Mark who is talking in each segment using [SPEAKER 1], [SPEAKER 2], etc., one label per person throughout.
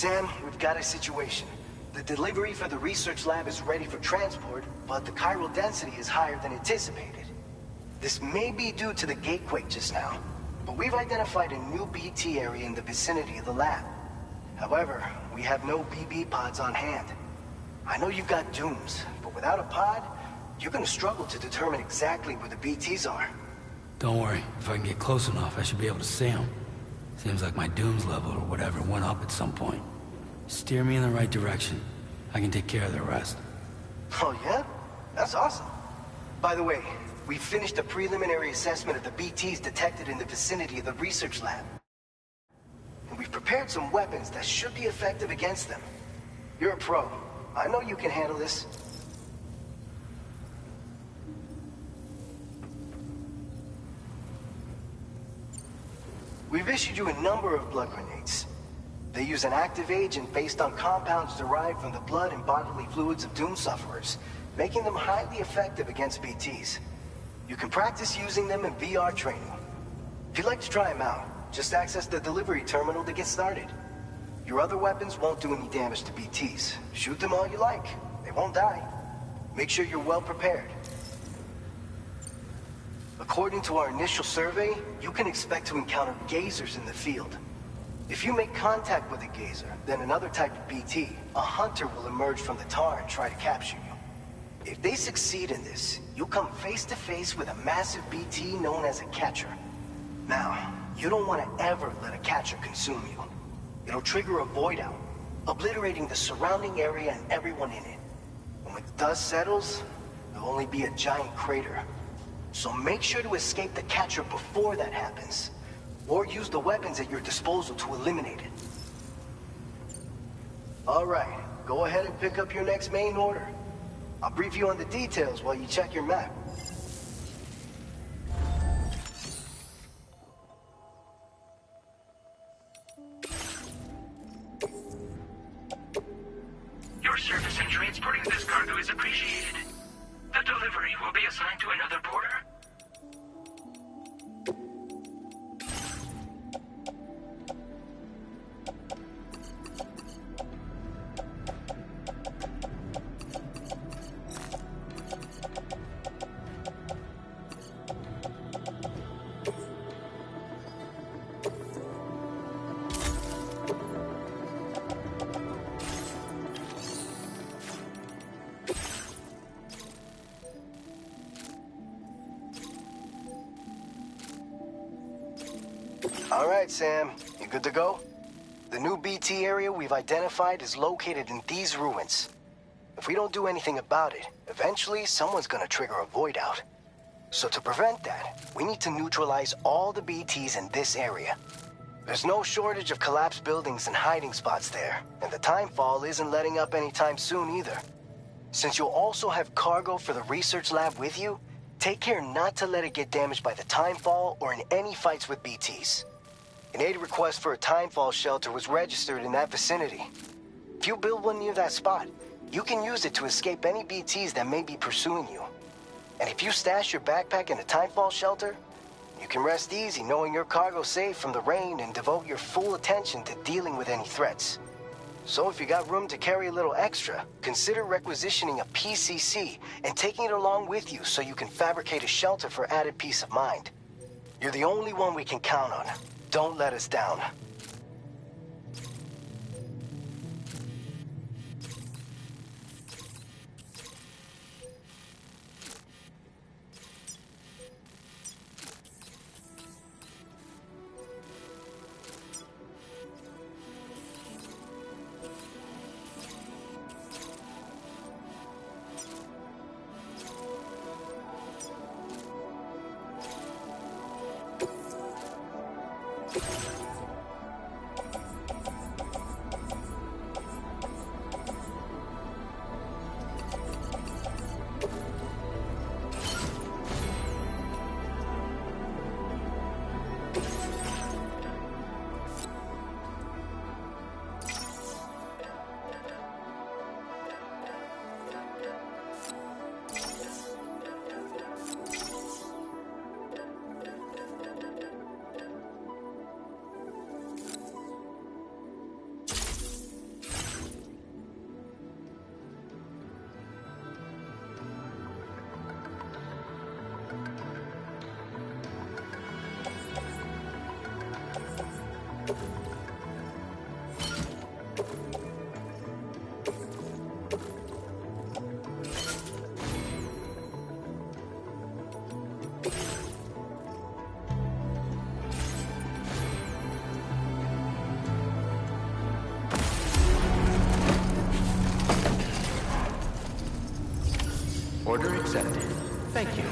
[SPEAKER 1] Sam, we've got a situation. The delivery for the research lab is ready for transport, but the chiral density is higher than anticipated. This may be due to the gatequake just now, but we've identified a new BT area in the vicinity of the lab. However, we have no BB pods on hand. I know you've got dooms, but without a pod, you're gonna struggle to determine exactly where the BTs are.
[SPEAKER 2] Don't worry, if I can get close enough, I should be able to see them. Seems like my dooms level or whatever went up at some point. Steer me in the right direction. I can take care of the rest.
[SPEAKER 1] Oh yeah? That's awesome. By the way, we finished a preliminary assessment of the BTs detected in the vicinity of the research lab. And we've prepared some weapons that should be effective against them. You're a pro. I know you can handle this. We've issued you a number of blood grenades. They use an active agent based on compounds derived from the blood and bodily fluids of Doom sufferers, making them highly effective against BTs. You can practice using them in VR training. If you'd like to try them out, just access the delivery terminal to get started. Your other weapons won't do any damage to BTs. Shoot them all you like. They won't die. Make sure you're well prepared. According to our initial survey, you can expect to encounter gazers in the field. If you make contact with a gazer, then another type of BT, a hunter will emerge from the tar and try to capture you. If they succeed in this, you'll come face to face with a massive BT known as a catcher. Now, you don't want to ever let a catcher consume you. It'll trigger a void out, obliterating the surrounding area and everyone in it. And when the dust settles, there'll only be a giant crater. So make sure to escape the catcher before that happens. Or use the weapons at your disposal to eliminate it. Alright, go ahead and pick up your next main order. I'll brief you on the details while you check your map.
[SPEAKER 3] Your service in transporting this cargo is appreciated. The delivery will be assigned to another porter.
[SPEAKER 1] All right, Sam. You good to go? The new BT area we've identified is located in these ruins. If we don't do anything about it, eventually someone's gonna trigger a void out. So to prevent that, we need to neutralize all the BTs in this area. There's no shortage of collapsed buildings and hiding spots there, and the timefall isn't letting up anytime soon either. Since you'll also have cargo for the research lab with you, take care not to let it get damaged by the timefall or in any fights with BTs. An aid request for a timefall shelter was registered in that vicinity. If you build one near that spot, you can use it to escape any BTs that may be pursuing you. And if you stash your backpack in a timefall shelter, you can rest easy knowing your cargo's safe from the rain and devote your full attention to dealing with any threats. So if you got room to carry a little extra, consider requisitioning a PCC and taking it along with you so you can fabricate a shelter for added peace of mind. You're the only one we can count on. Don't let us down.
[SPEAKER 4] Order accepted. Thank you.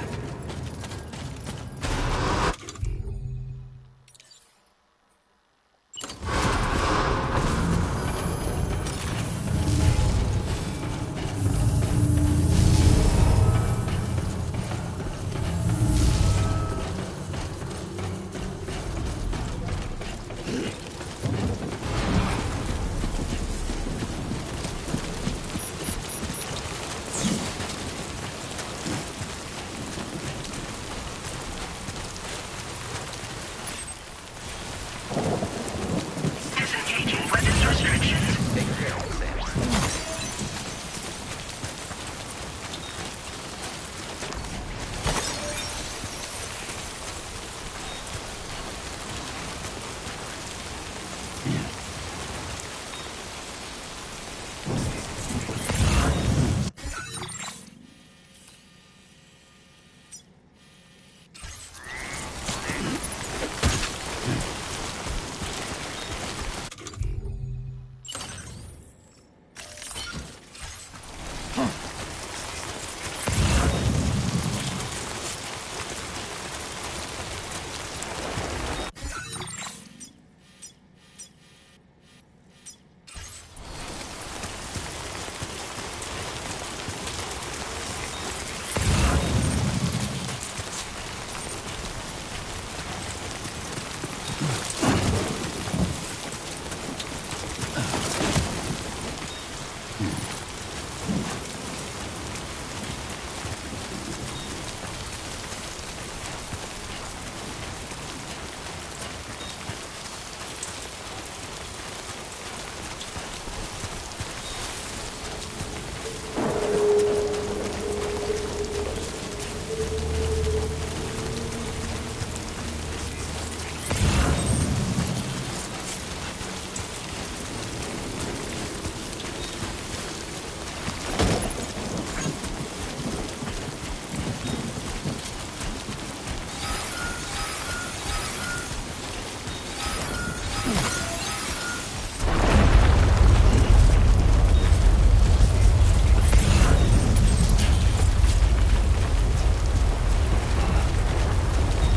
[SPEAKER 3] Disengaging weapons restrictions.
[SPEAKER 4] Take care, Sam.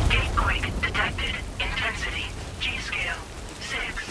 [SPEAKER 3] Gatequake detected. Intensity. G-scale. 6.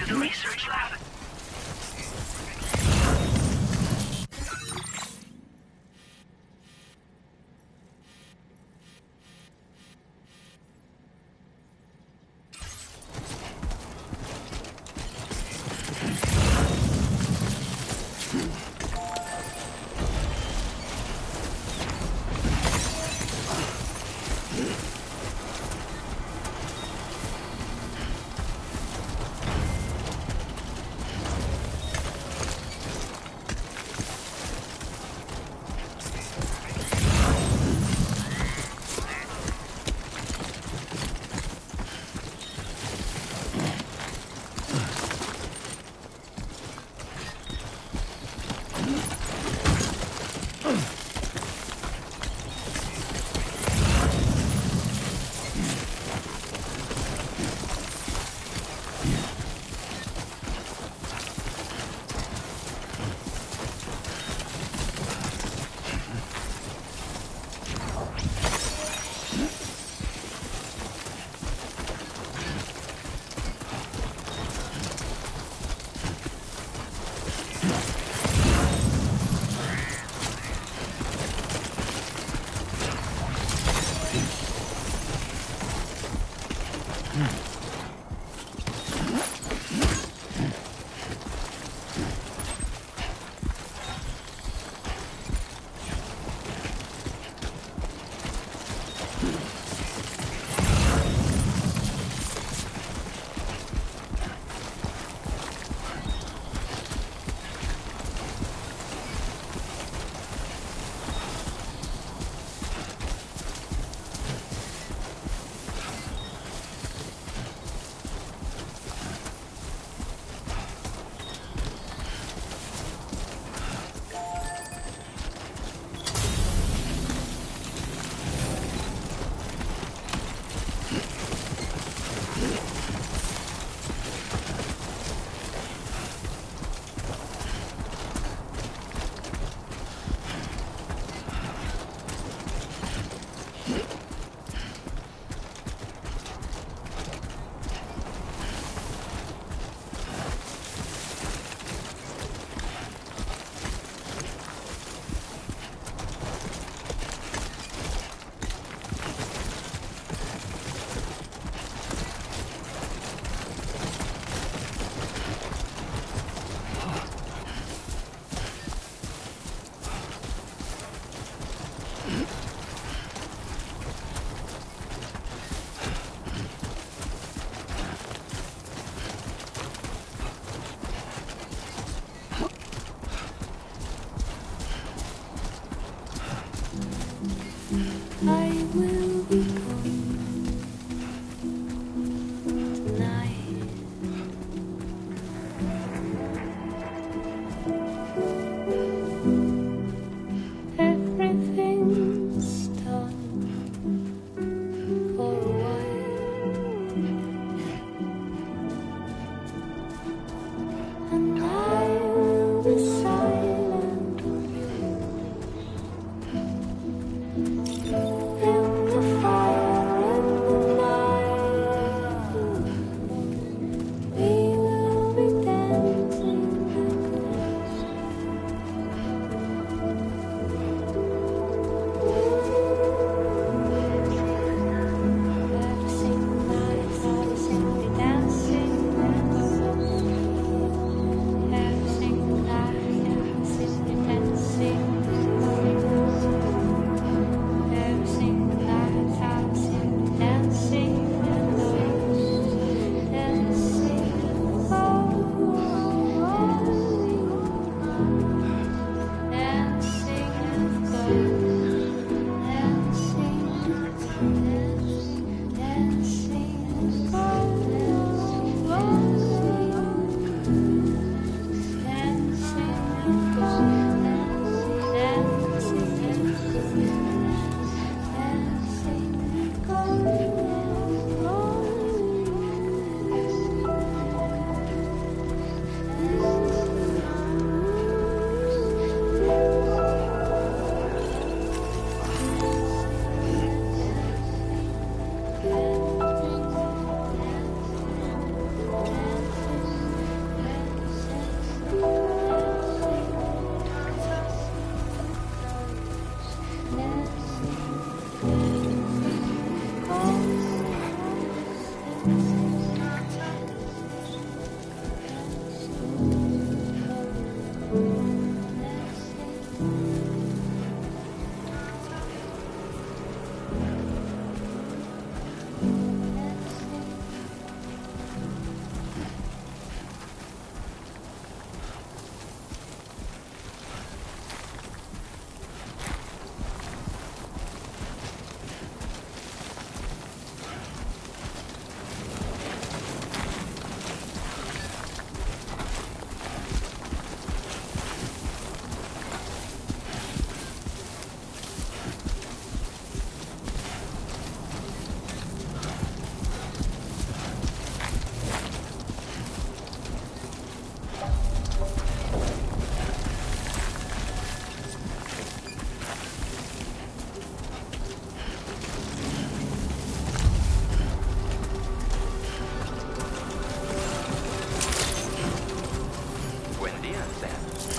[SPEAKER 3] the research lab.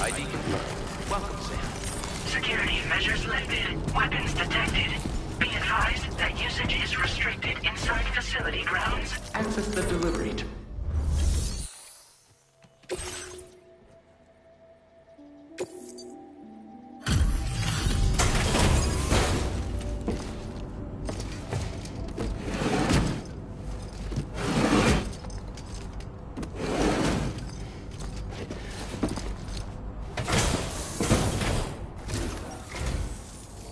[SPEAKER 4] ID confirmed. Welcome, Sam.
[SPEAKER 3] Security measures lifted. Weapons detected. Be advised that usage is restricted inside facility grounds.
[SPEAKER 4] Access the delivery.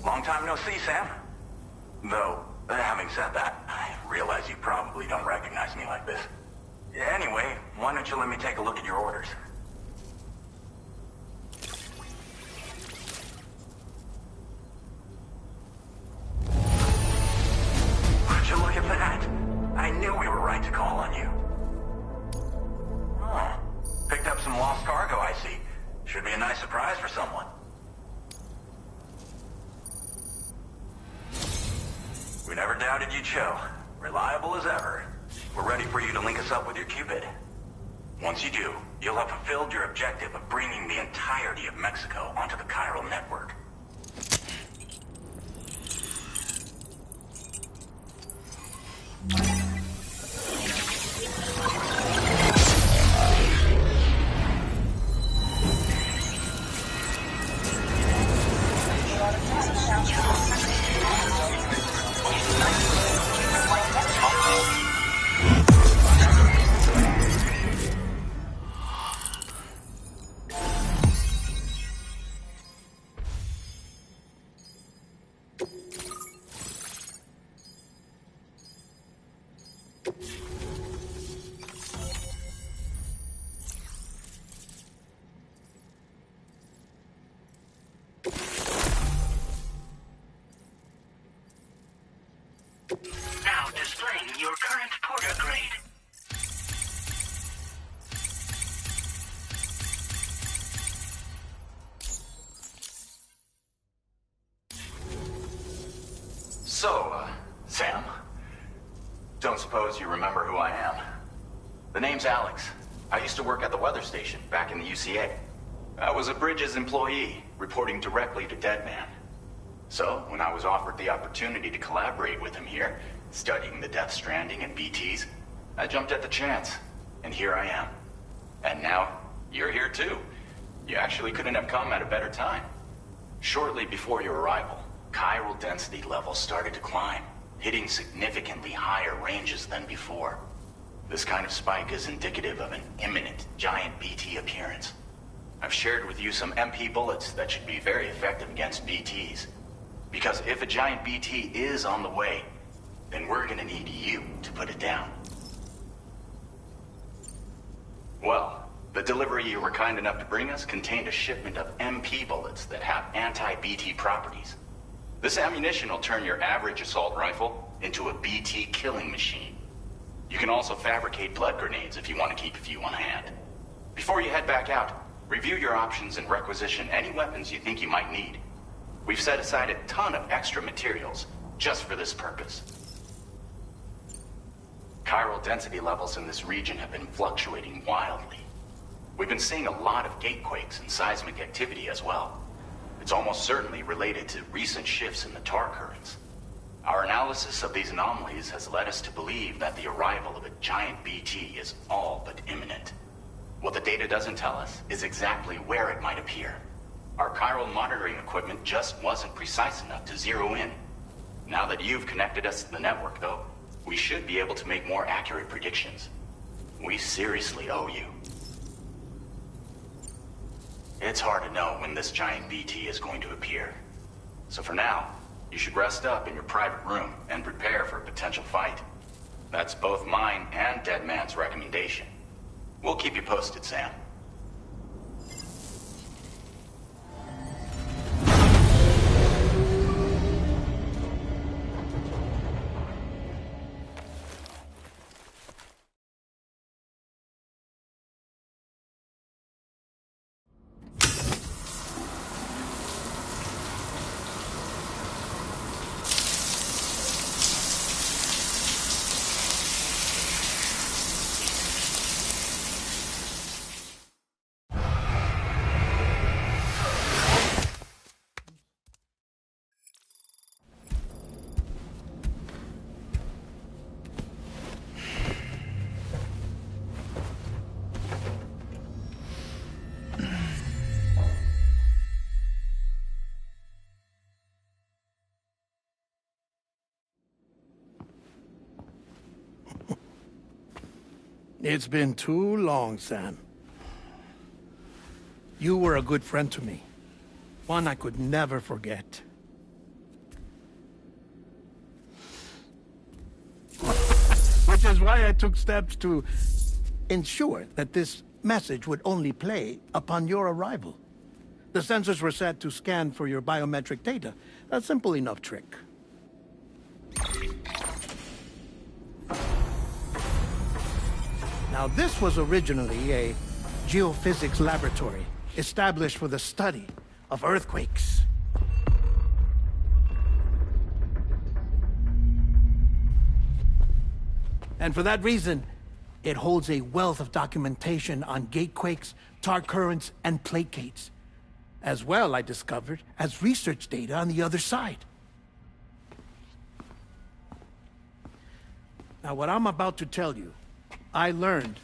[SPEAKER 5] Long time no see, Sam. Though, having said that, I realize you probably don't recognize me like this. Anyway, why don't you let me take a look at your orders? Would you look at that? I knew we were right to call on you. Oh, picked up some lost cargo, I see. Should be a nice surprise for someone. We never doubted you'd show. Reliable as ever. We're ready for you to link us up with your Cupid. Once you do, you'll have fulfilled your objective of bringing the entirety of Mexico onto the chiral network.
[SPEAKER 3] Now displaying your current porter grade.
[SPEAKER 5] So, Sam, don't suppose you remember who I am? The name's Alex. I used to work at the weather station back in the UCA. I was a Bridges employee, reporting directly to Deadman. So, when I was offered the opportunity to collaborate with him here, studying the Death Stranding and BTs, I jumped at the chance. And here I am. And now, you're here too. You actually couldn't have come at a better time. Shortly before your arrival, chiral density levels started to climb, hitting significantly higher ranges than before. This kind of spike is indicative of an imminent giant BT appearance. I've shared with you some MP bullets that should be very effective against BTs. Because if a giant BT is on the way, then we're gonna need you to put it down. Well, the delivery you were kind enough to bring us contained a shipment of MP bullets that have anti-BT properties. This ammunition will turn your average assault rifle into a BT killing machine. You can also fabricate blood grenades if you want to keep a few on hand. Before you head back out, review your options and requisition any weapons you think you might need. We've set aside a ton of extra materials just for this purpose. Chiral density levels in this region have been fluctuating wildly. We've been seeing a lot of gatequakes and seismic activity as well. It's almost certainly related to recent shifts in the tar currents. Our analysis of these anomalies has led us to believe that the arrival of a giant BT is all but imminent. What the data doesn't tell us is exactly where it might appear. Our chiral monitoring equipment just wasn't precise enough to zero in. Now that you've connected us to the network, though, we should be able to make more accurate predictions. We seriously owe you. It's hard to know when this giant BT is going to appear. So for now, you should rest up in your private room and prepare for a potential fight. That's both mine and Deadman's recommendation. We'll keep you posted, Sam.
[SPEAKER 6] It's been too long, Sam. You were a good friend to me. One I could never forget. Which is why I took steps to ensure that this message would only play upon your arrival. The sensors were set to scan for your biometric data. A simple enough trick. Now, this was originally a geophysics laboratory established for the study of earthquakes. And for that reason, it holds a wealth of documentation on gatequakes, tar currents, and plate gates. As well, I discovered, as research data on the other side. Now, what I'm about to tell you, I learned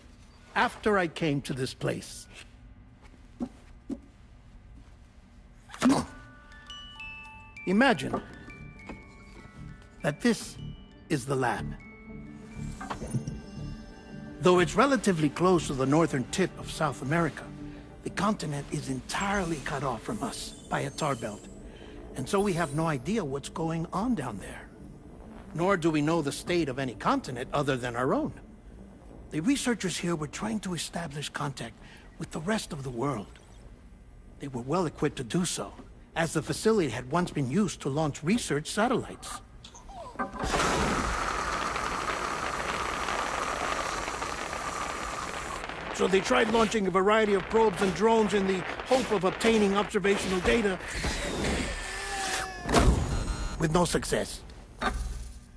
[SPEAKER 6] after I came to this place. Imagine that this is the lab. Though it's relatively close to the northern tip of South America, the continent is entirely cut off from us by a tar belt. And so we have no idea what's going on down there. Nor do we know the state of any continent other than our own. The researchers here were trying to establish contact with the rest of the world. They were well equipped to do so, as the facility had once been used to launch research satellites. So they tried launching a variety of probes and drones in the hope of obtaining observational data, with no success.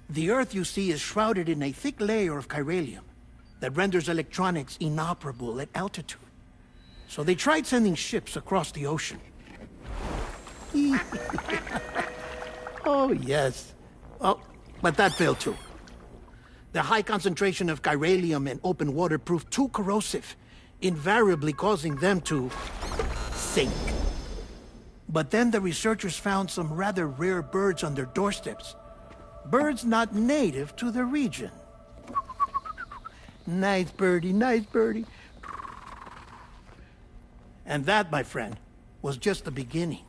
[SPEAKER 6] The Earth, you see, is shrouded in a thick layer of chiralium that renders electronics inoperable at altitude. So they tried sending ships across the ocean. Oh, yes. Oh, but that failed too. The high concentration of chiralium in open water proved too corrosive, invariably causing them to sink. But then the researchers found some rather rare birds on their doorsteps. Birds not native to the region. Nice birdie, nice birdie. And that, my friend, was just the beginning.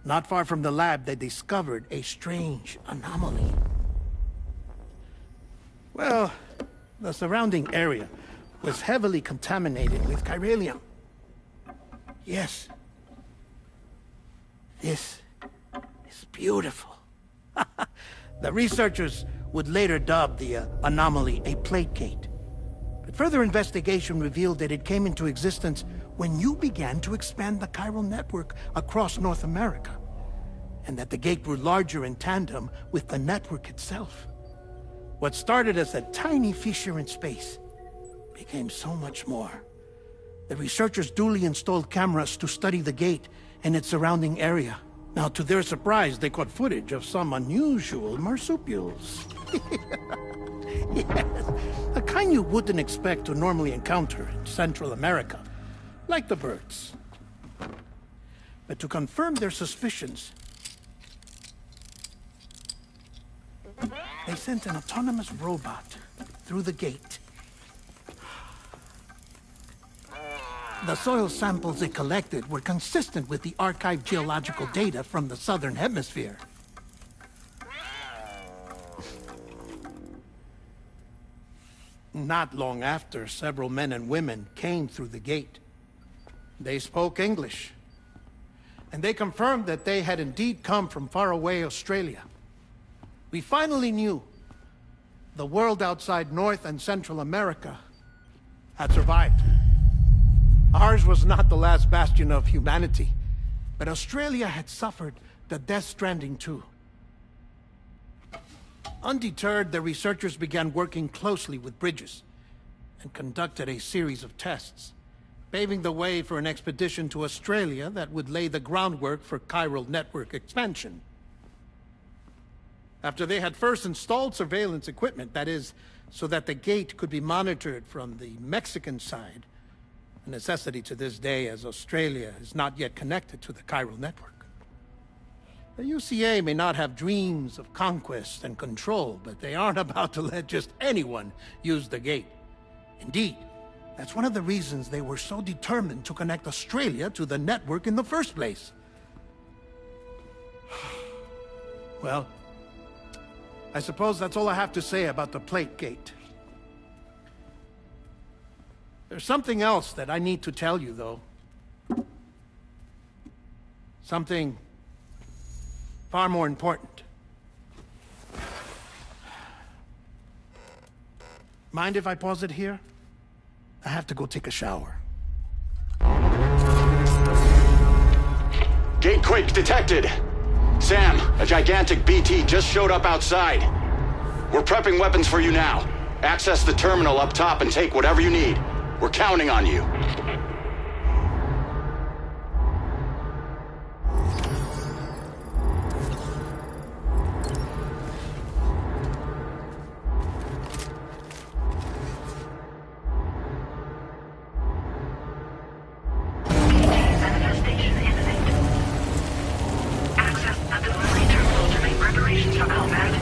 [SPEAKER 6] Not far from the lab, they discovered a strange anomaly. Well, the surrounding area was heavily contaminated with chiralium. Yes. This is beautiful. The researchers would later dub the anomaly a plate gate. But further investigation revealed that it came into existence when you began to expand the chiral network across North America, and that the gate grew larger in tandem with the network itself. What started as a tiny fissure in space became so much more. The researchers duly installed cameras to study the gate and its surrounding area. Now, to their surprise, they caught footage of some unusual marsupials. Yes, a kind you wouldn't expect to normally encounter in Central America, like the birds. But to confirm their suspicions, they sent an autonomous robot through the gate. The soil samples it collected were consistent with the archived geological data from the southern hemisphere. Not long after, several men and women came through the gate. They spoke English, and they confirmed that they had indeed come from faraway Australia. We finally knew the world outside North and Central America had survived. Ours was not the last bastion of humanity, but Australia had suffered the death stranding too. Undeterred, the researchers began working closely with Bridges and conducted a series of tests, paving the way for an expedition to Australia that would lay the groundwork for chiral network expansion. After they had first installed surveillance equipment, that is, so that the gate could be monitored from the Mexican side, a necessity to this day as Australia is not yet connected to the chiral network. The UCA may not have dreams of conquest and control, but they aren't about to let just anyone use the gate. Indeed, that's one of the reasons they were so determined to connect Australia to the network in the first place. Well, I suppose that's all I have to say about the plate gate. There's something else that I need to tell you, though. Something far more important. Mind if I pause it here? I have to go take a shower.
[SPEAKER 5] Gate quake detected. Sam, a gigantic BT just showed up outside. We're prepping weapons for you now. Access the terminal up top and take whatever you need. We're counting on you.
[SPEAKER 3] Manifestation imminent. Access the delivery terminal to make preparations for combat.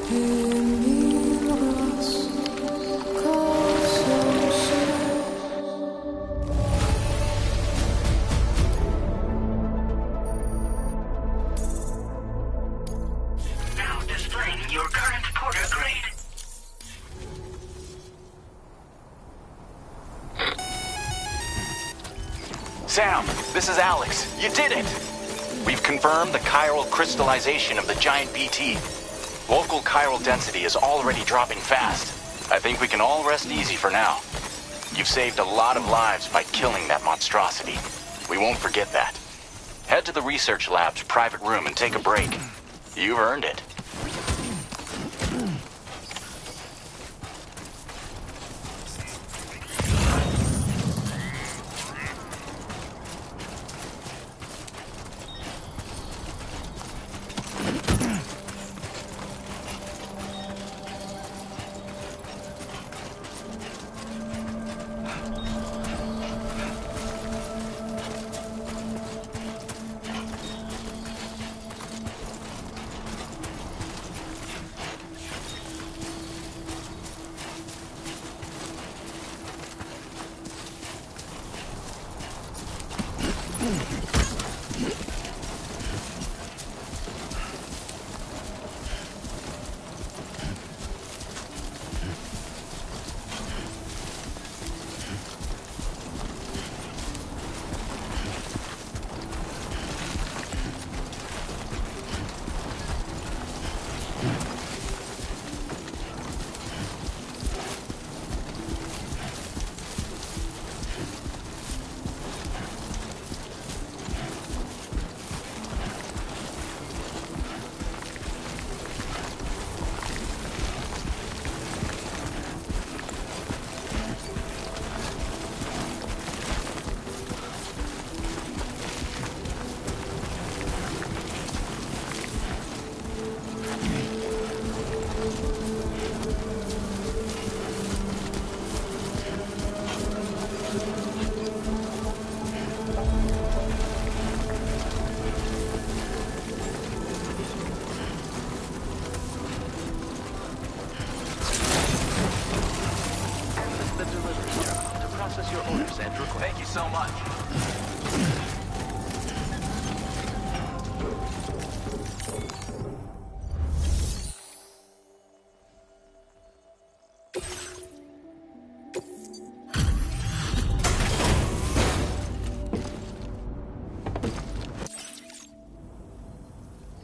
[SPEAKER 3] Now displaying your current porter grade.
[SPEAKER 5] Sam, this is Alex. You did it! We've confirmed the chiral crystallization of the giant BT. Local chiral density is already dropping fast. I think we can all rest easy for now. You've saved a lot of lives by killing that monstrosity. We won't forget that. Head to the research lab's private room and take a break. You've earned it. Thank you so much.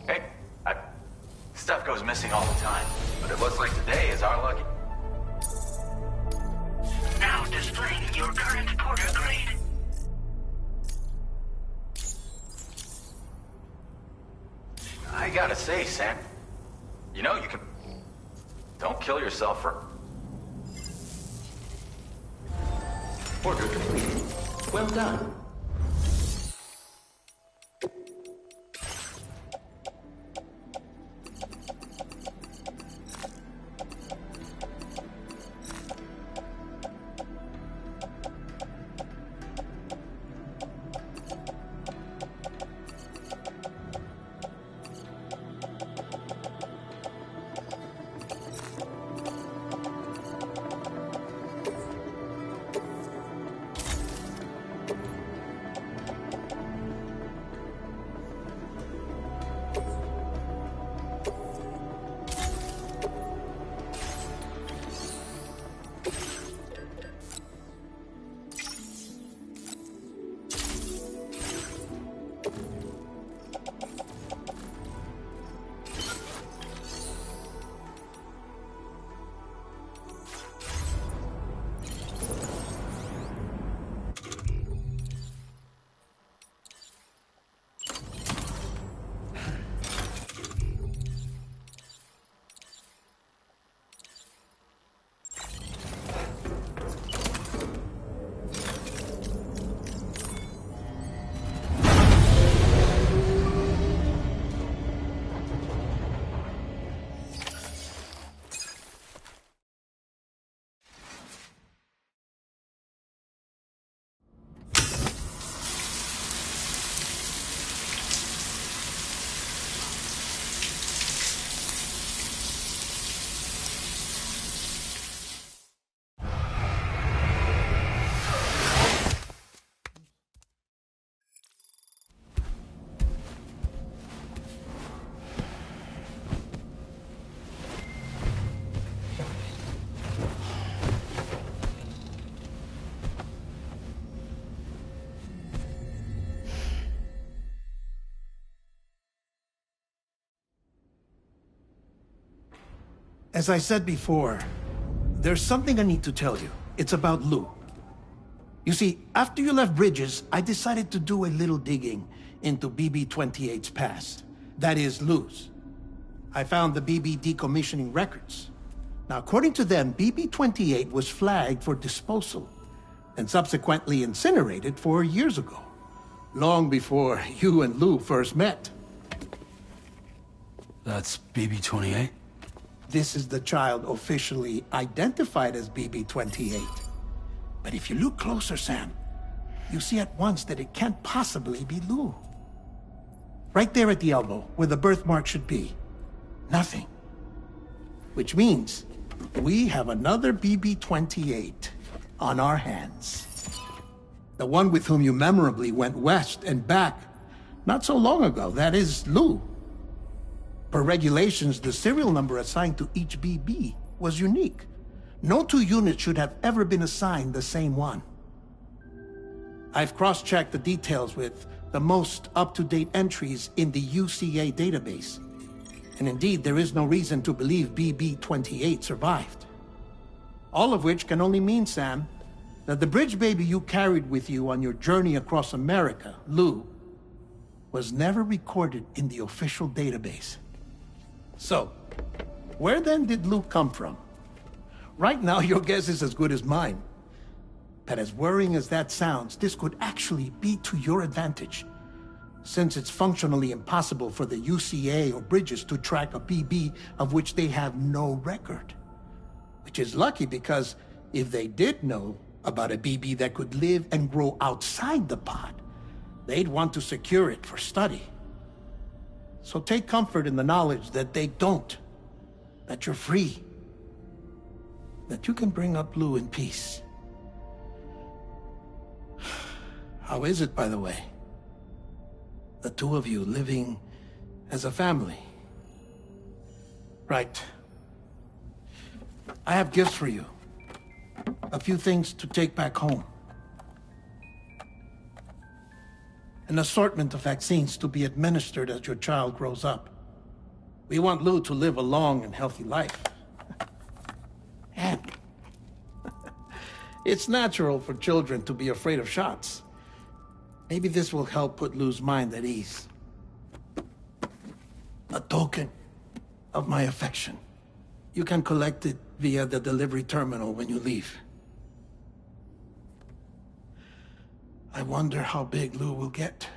[SPEAKER 5] Hey, stuff goes missing all the time, but it looks like today is our lucky.
[SPEAKER 3] Now displaying your current porter grade.
[SPEAKER 5] I gotta say, Sam, you know you can... Don't kill yourself for...
[SPEAKER 4] Order completed. Well done.
[SPEAKER 6] As I said before, there's something I need to tell you. It's about Lou. You see, after you left Bridges, I decided to do a little digging into BB-28's past. That is, Lou's. I found the BB decommissioning records. Now, according to them, BB-28 was flagged for disposal and subsequently incinerated 4 years ago, long before you and Lou first met.
[SPEAKER 2] That's BB-28?
[SPEAKER 6] This is the child officially identified as BB-28. But if you look closer, Sam, you see at once that it can't possibly be Lou. Right there at the elbow, where the birthmark should be. Nothing. Which means we have another BB-28 on our hands. The one with whom you memorably went west and back not so long ago, that is Lou. Per regulations, the serial number assigned to each BB was unique. No two units should have ever been assigned the same one. I've cross-checked the details with the most up-to-date entries in the UCA database. And indeed, there is no reason to believe BB-28 survived. All of which can only mean, Sam, that the bridge baby you carried with you on your journey across America, Lou, was never recorded in the official database. So, where then did Lou come from? Right now, your guess is as good as mine. But as worrying as that sounds, this could actually be to your advantage, since it's functionally impossible for the UCA or Bridges to track a BB of which they have no record. Which is lucky because if they did know about a BB that could live and grow outside the pod, they'd want to secure it for study. So take comfort in the knowledge that they don't, that you're free, that you can bring up Lou in peace. How is it, by the way? The two of you living as a family. Right. I have gifts for you. A few things to take back home. An assortment of vaccines to be administered as your child grows up. We want Lou to live a long and healthy life. And it's natural for children to be afraid of shots. Maybe this will help put Lou's mind at ease. A token of my affection. You can collect it via the delivery terminal when you leave. I wonder how big Lou will get.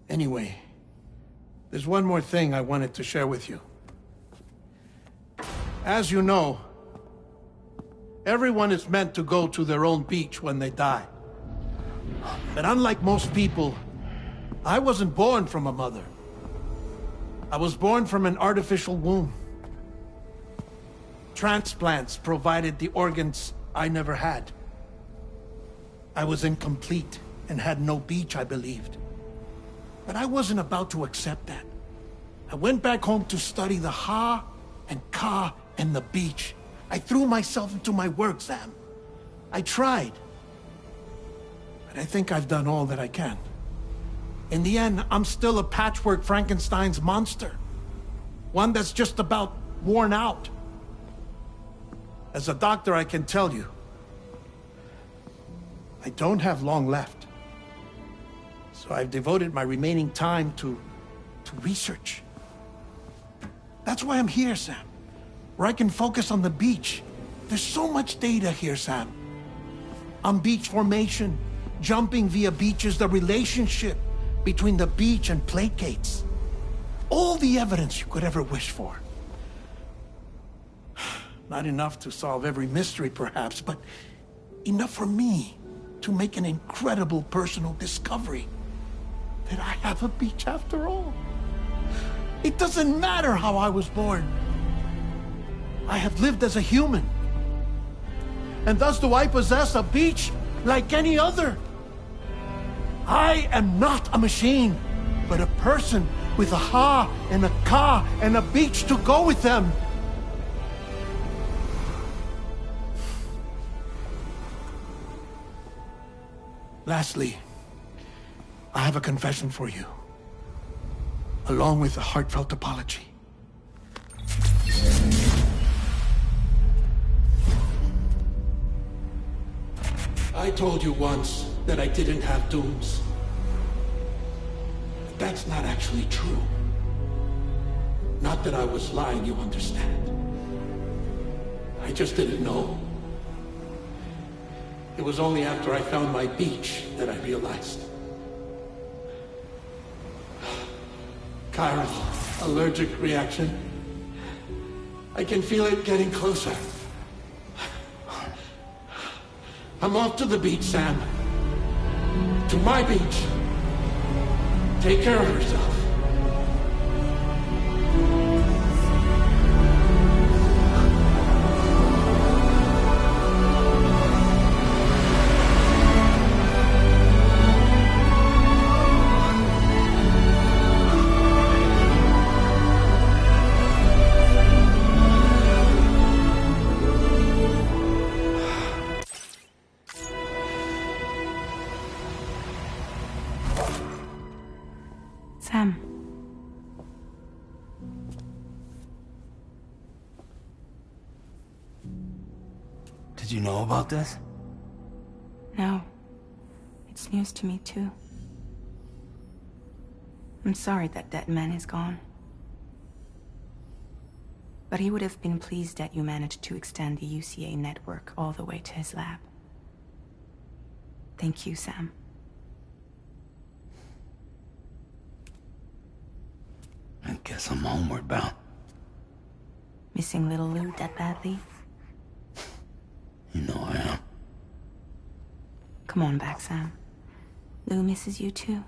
[SPEAKER 6] Anyway, there's one more thing I wanted to share with you. As you know, everyone is meant to go to their own beach when they die. But unlike most people, I wasn't born from a mother. I was born from an artificial womb. Transplants provided the organs I never had. I was incomplete and had no beach, I believed. But I wasn't about to accept that. I went back home to study the Ha and Ka and the beach. I threw myself into my work, Sam. I tried. But I think I've done all that I can. In the end, I'm still a patchwork Frankenstein's monster. One that's just about worn out. As a doctor, I can tell you, I don't have long left. So I've devoted my remaining time to research. That's why I'm here, Sam. Where I can focus on the beach. There's so much data here, Sam. On beach formation, jumping via beaches, the relationship between the beach and placates. All the evidence you could ever wish for. Not enough to solve every mystery, perhaps, but enough for me to make an incredible personal discovery that I have a beach after all. It doesn't matter how I was born. I have lived as a human. And thus do I possess a beach like any other. I am not a machine, but a person with a Ha and a Ka and a beach to go with them. Lastly, I have a confession for you, along with a heartfelt apology. I told you once that I didn't have dooms. But that's not actually true. Not that I was lying, you understand. I just didn't know. It was only after I found my beach that I realized. Chiral allergic reaction. I can feel it getting closer. I'm off to the beach, Sam. To my beach. Take care of yourself.
[SPEAKER 7] Sam.
[SPEAKER 2] Did you know about this?
[SPEAKER 7] No. It's news to me, too. I'm sorry that that man is gone. But he would have been pleased that you managed to extend the UCA network all the way to his lab. Thank you, Sam.
[SPEAKER 2] I guess I'm homeward bound.
[SPEAKER 7] Missing little Lou that badly?
[SPEAKER 2] You know I am.
[SPEAKER 7] Come on back, Sam. Lou misses you too.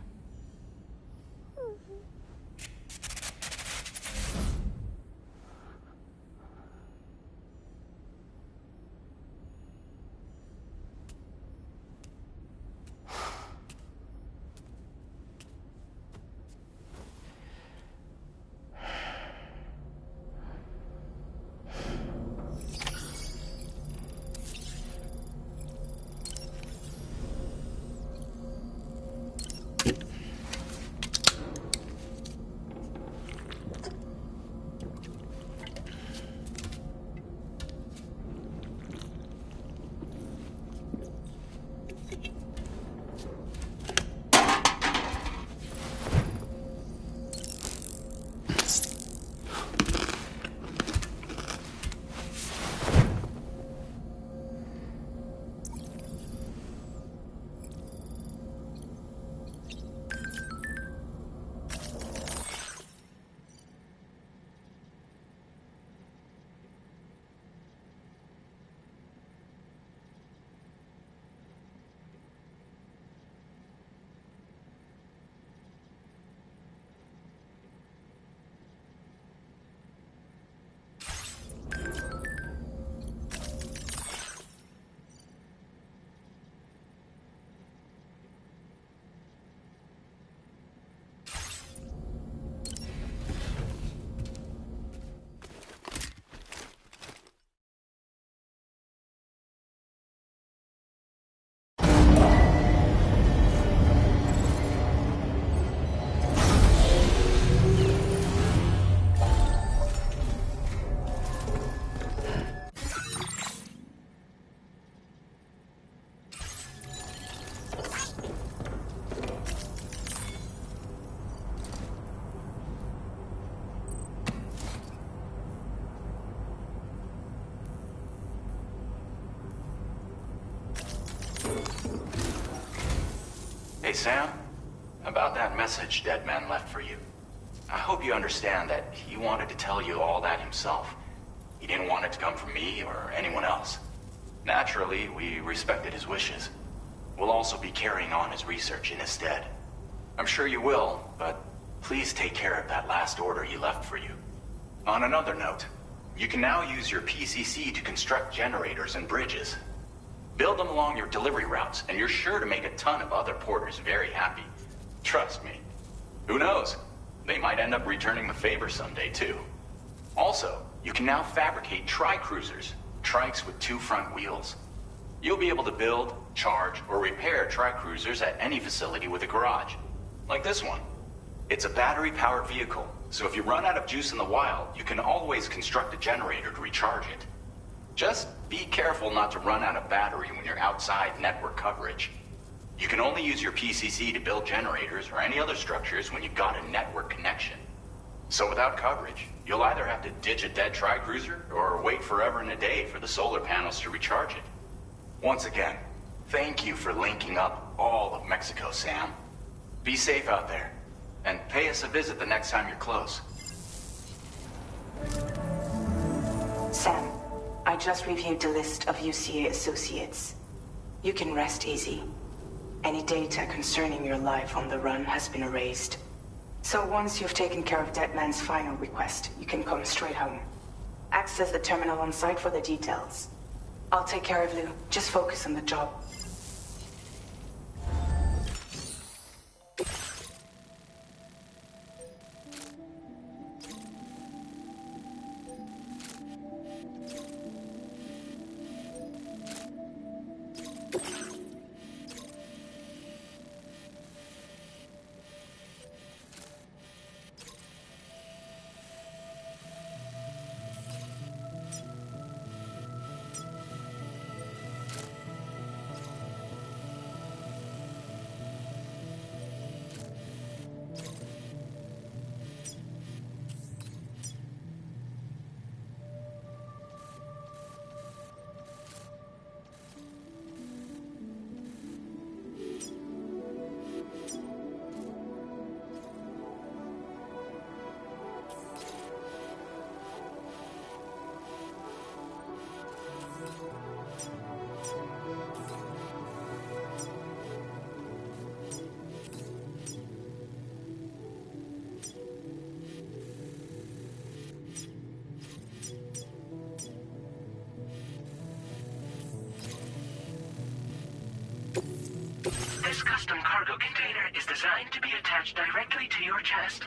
[SPEAKER 5] Hey, Sam. About that message Deadman left for you. I hope you understand that he wanted to tell you all that himself. He didn't want it to come from me or anyone else. Naturally, we respected his wishes. We'll also be carrying on his research in his stead. I'm sure you will, but please take care of that last order he left for you. On another note, you can now use your PCC to construct generators and bridges. Build them along your delivery routes, and you're sure to make a ton of other porters very happy. Trust me. Who knows? They might end up returning the favor someday, too. Also, you can now fabricate tri-cruisers, trikes with 2 front wheels. You'll be able to build, charge, or repair tri-cruisers at any facility with a garage. Like this one. It's a battery-powered vehicle, so if you run out of juice in the wild, you can always construct a generator to recharge it. Just be careful not to run out of battery when you're outside network coverage. You can only use your PCC to build generators or any other structures when you've got a network connection. So without coverage, you'll either have to ditch a dead tri-cruiser or wait forever and a day for the solar panels to recharge it. Once again, thank you for linking up all of Mexico, Sam. Be safe out there, and pay us a visit the next time you're close.
[SPEAKER 7] Sam, I just reviewed the list of UCA associates. You can rest easy. Any data concerning your life on the run has been erased. So once you've taken care of Deadman's final request, you can come straight home. Access the terminal on site for the details. I'll take care of Lou. Just focus on the job.
[SPEAKER 3] This custom cargo container is designed to be attached directly to your chest.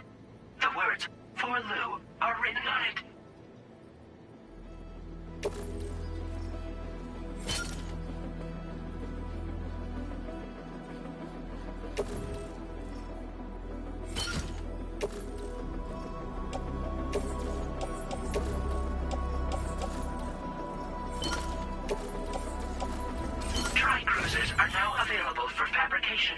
[SPEAKER 3] The words, "For Lou," are written on it. Tri-cruisers are now available for fabrication.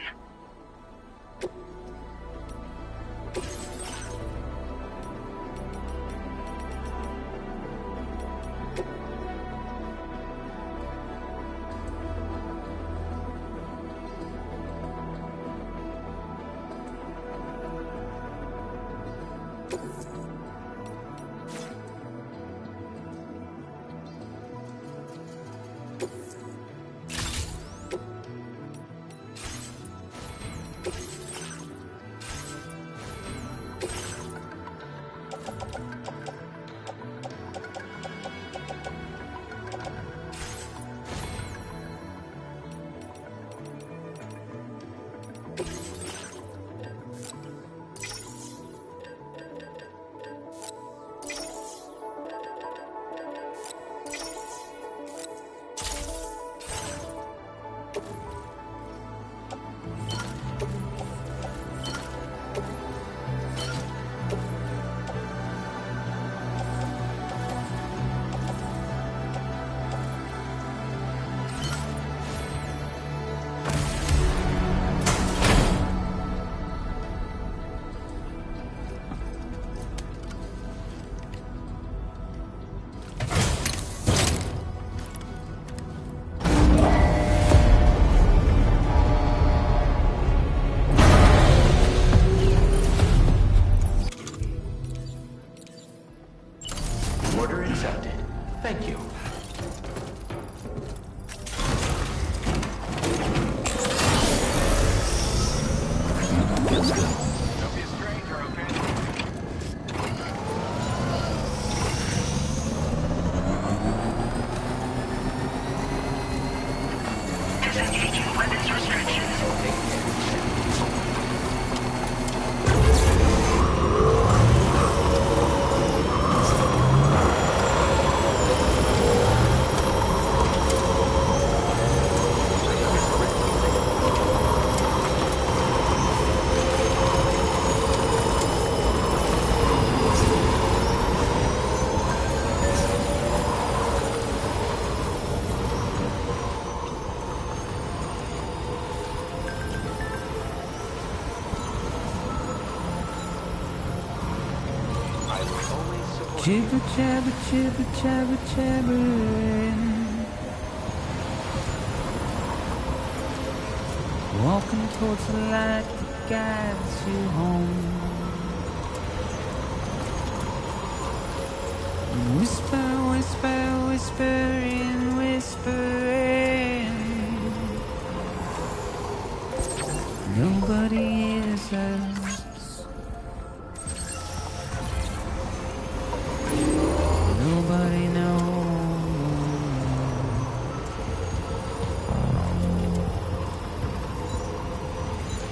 [SPEAKER 4] Order accepted. Thank you.
[SPEAKER 2] Let's go.
[SPEAKER 5] Don't be a stranger, okay?
[SPEAKER 3] Disengaging weapons restrictions.
[SPEAKER 8] Jibber jabber jibber jabber jabbering. Walking towards the light that guides you home. Whisper, whisper, whispering, whispering. Nobody hears us. Nobody knows.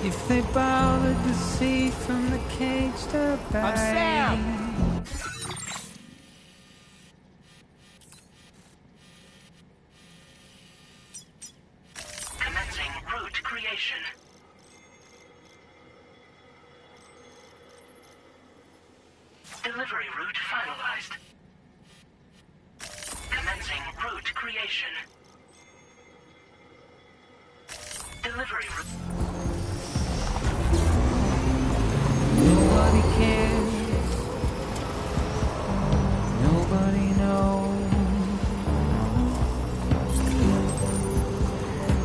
[SPEAKER 8] If they bothered to see from the cage to
[SPEAKER 6] I'm Sam!
[SPEAKER 3] Commencing route creation. Delivery route finalized. Commencing route creation. Delivery route.
[SPEAKER 8] Nobody cares. Nobody knows.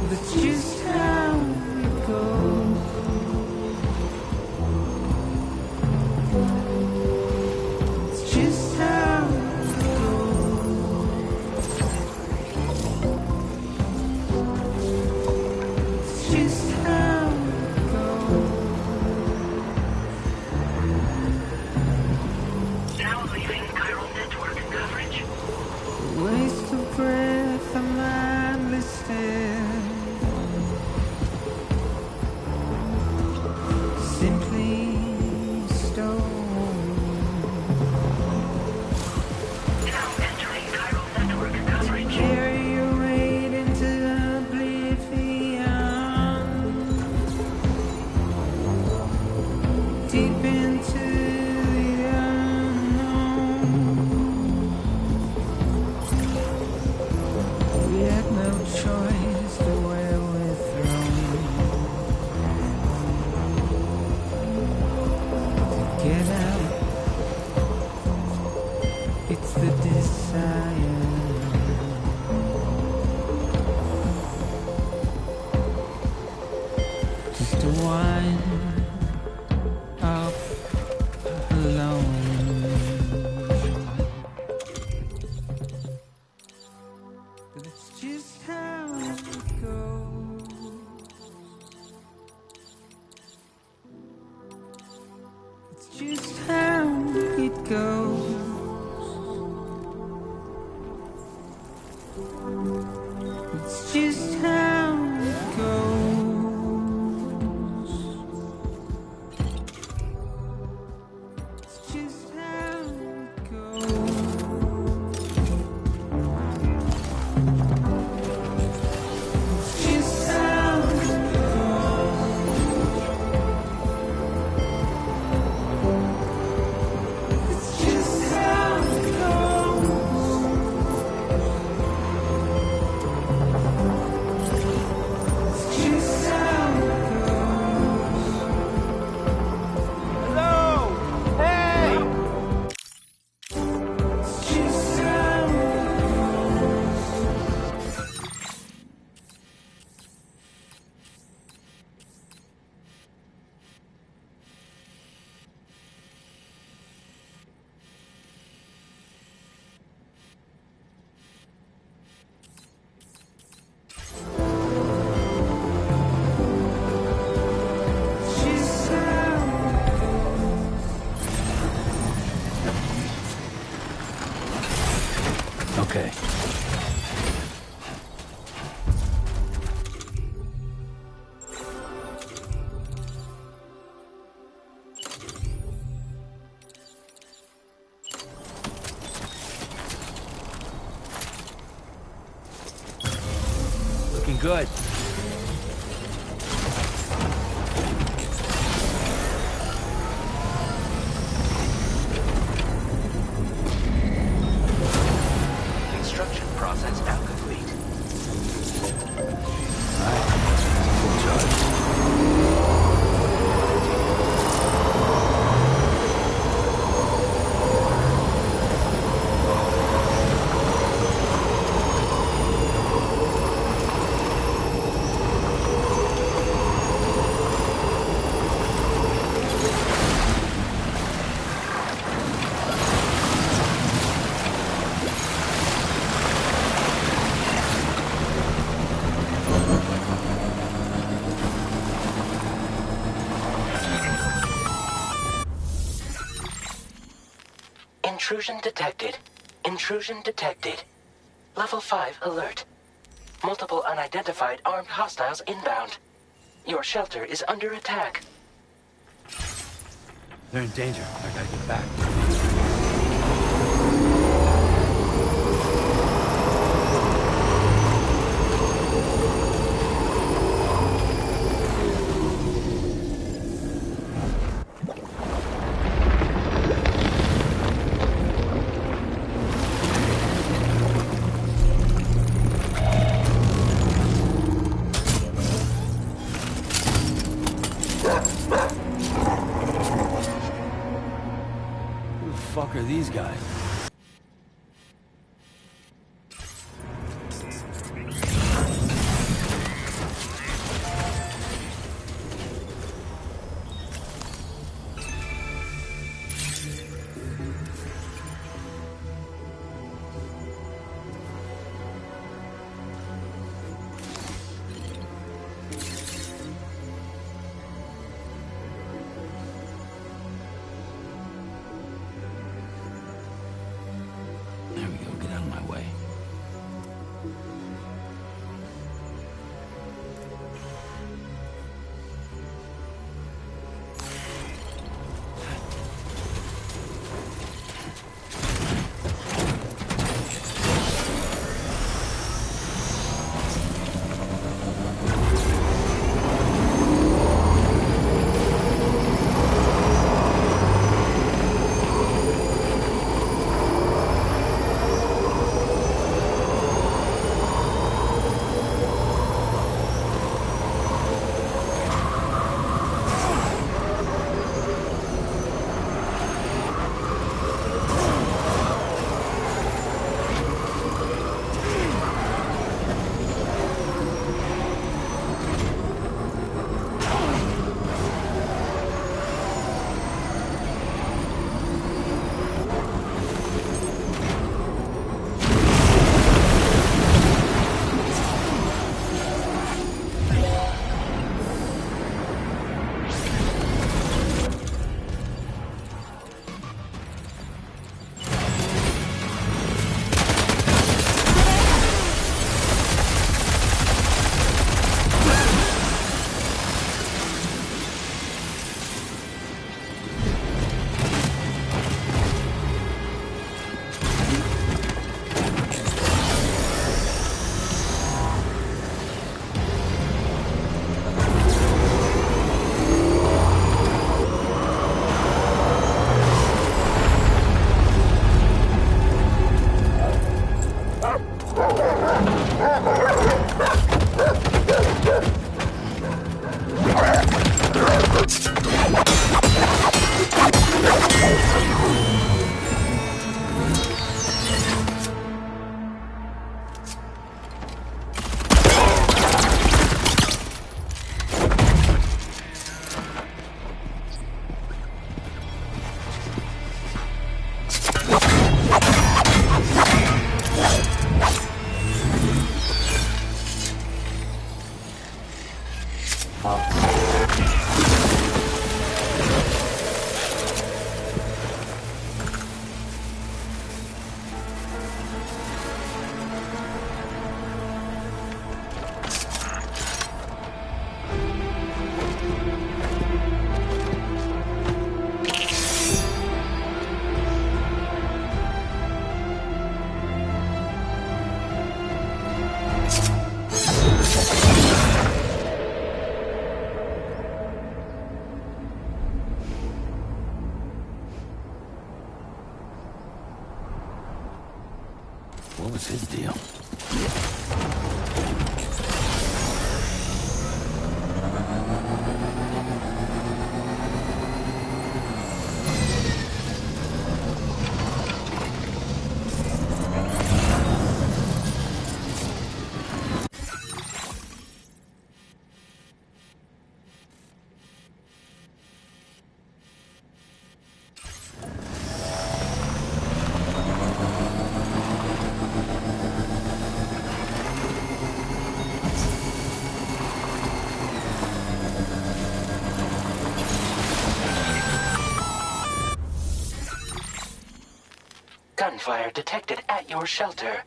[SPEAKER 8] That's just how it goes. It's just how it goes. It's just how it goes.
[SPEAKER 3] Now leaving chiral network coverage.
[SPEAKER 8] Waste of breath, I'm unlisted. Simply stone.
[SPEAKER 3] Now entering chiral network coverage.
[SPEAKER 8] Carry your weight into oblivion. Deep into the unknown. We had no choice to where we're thrown. To get out, it's the desire. Just to wind up alone. But it's just how it goes. It's just how it goes. It's just how it goes. It's just how it goes. It's just how it goes. It's just how it goes. It's just how it goes.
[SPEAKER 6] Hello! Hey!
[SPEAKER 8] It's just how it goes. It's just how it goes.
[SPEAKER 2] Okay. Looking good.
[SPEAKER 4] Construction process now complete.
[SPEAKER 2] Full charge.
[SPEAKER 3] Intrusion detected. Intrusion detected. Level 5 alert. Multiple unidentified armed hostiles inbound. Your shelter is under attack.
[SPEAKER 2] They're in danger. I gotta get back. Who the fuck are these guys? There we go, get out of my way. What was his deal?
[SPEAKER 3] gunfire detected at your shelter.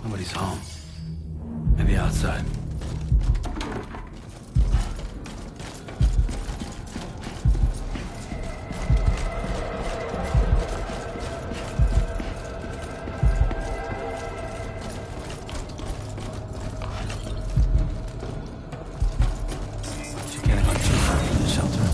[SPEAKER 2] Nobody's home. Maybe outside. She can't have gone too far from the shelter.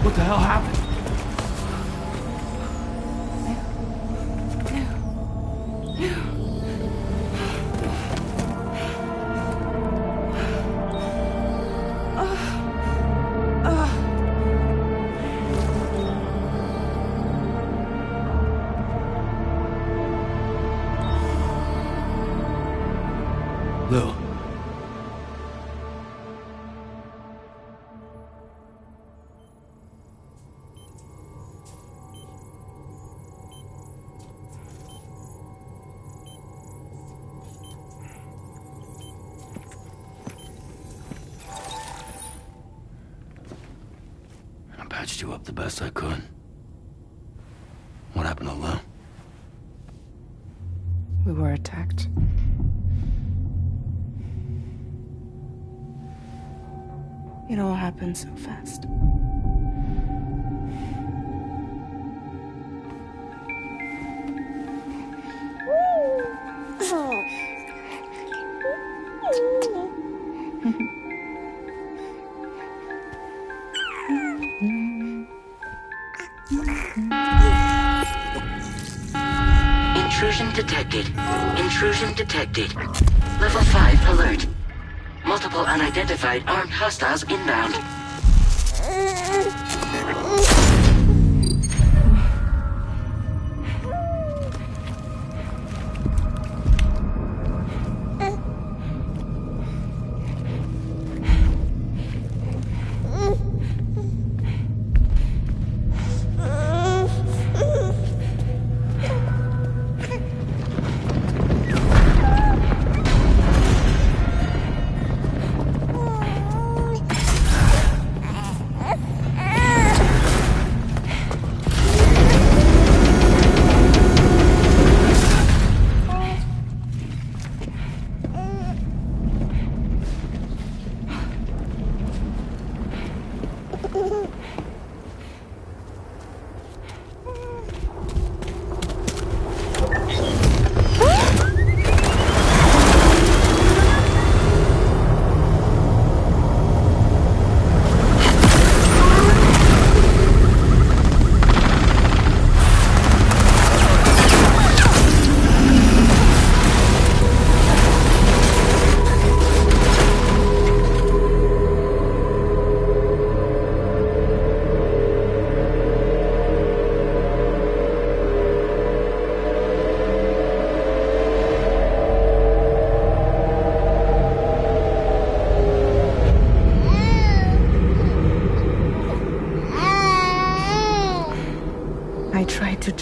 [SPEAKER 2] What the hell happened? Lou. I patched you up the best I could. What happened to Lou?
[SPEAKER 9] We were attacked. It all happened so fast.
[SPEAKER 3] Intrusion detected. Intrusion detected. Level 5 alert. Multiple unidentified armed hostiles inbound.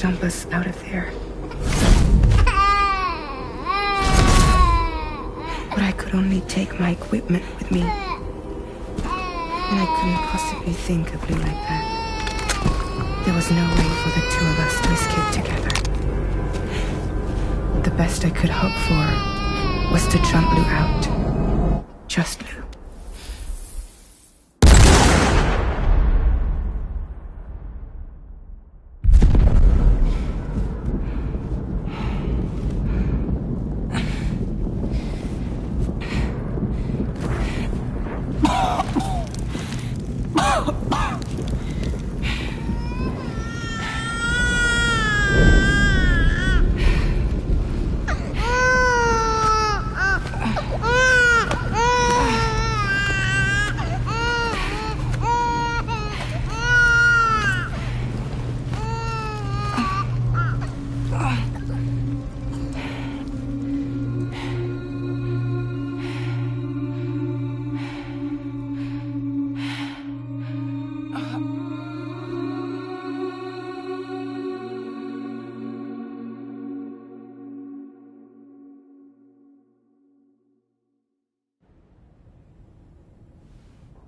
[SPEAKER 9] jump us out of there. But I could only take my equipment with me. And I couldn't possibly think of Lou like that. There was no way for the two of us to escape together. The best I could hope for was to jump Lou out. Just Lou.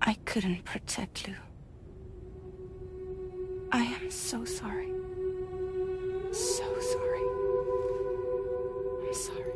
[SPEAKER 9] I couldn't protect Lou. I am so sorry. So sorry. I'm sorry.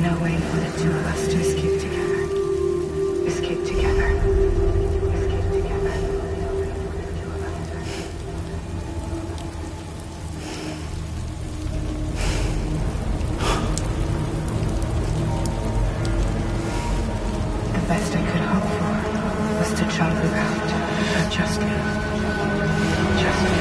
[SPEAKER 9] no way for the two of us to escape together. Escape together. Escape together. The best I could hope for was to jump without. Just now. Just now.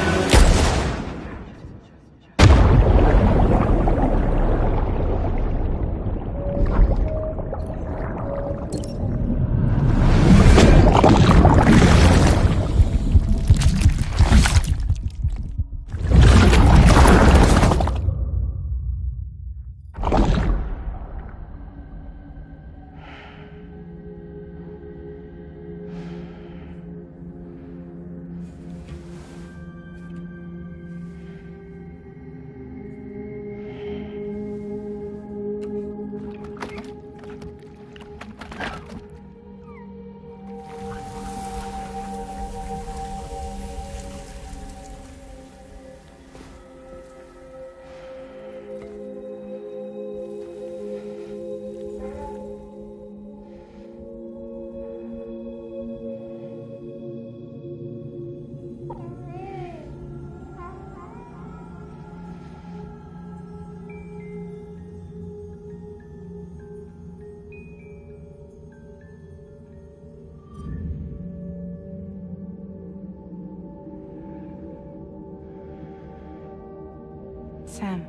[SPEAKER 9] Sam,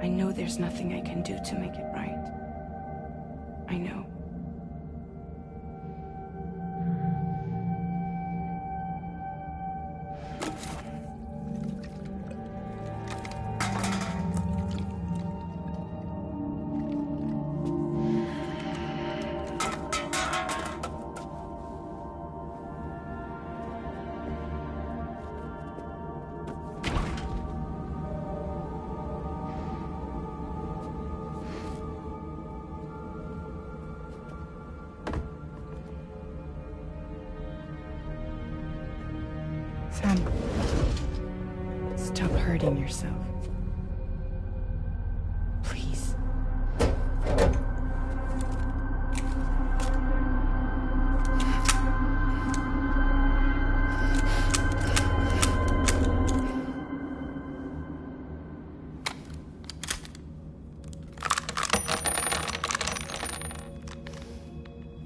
[SPEAKER 9] I know there's nothing I can do to make it right. I know. Sam, stop hurting yourself. Please.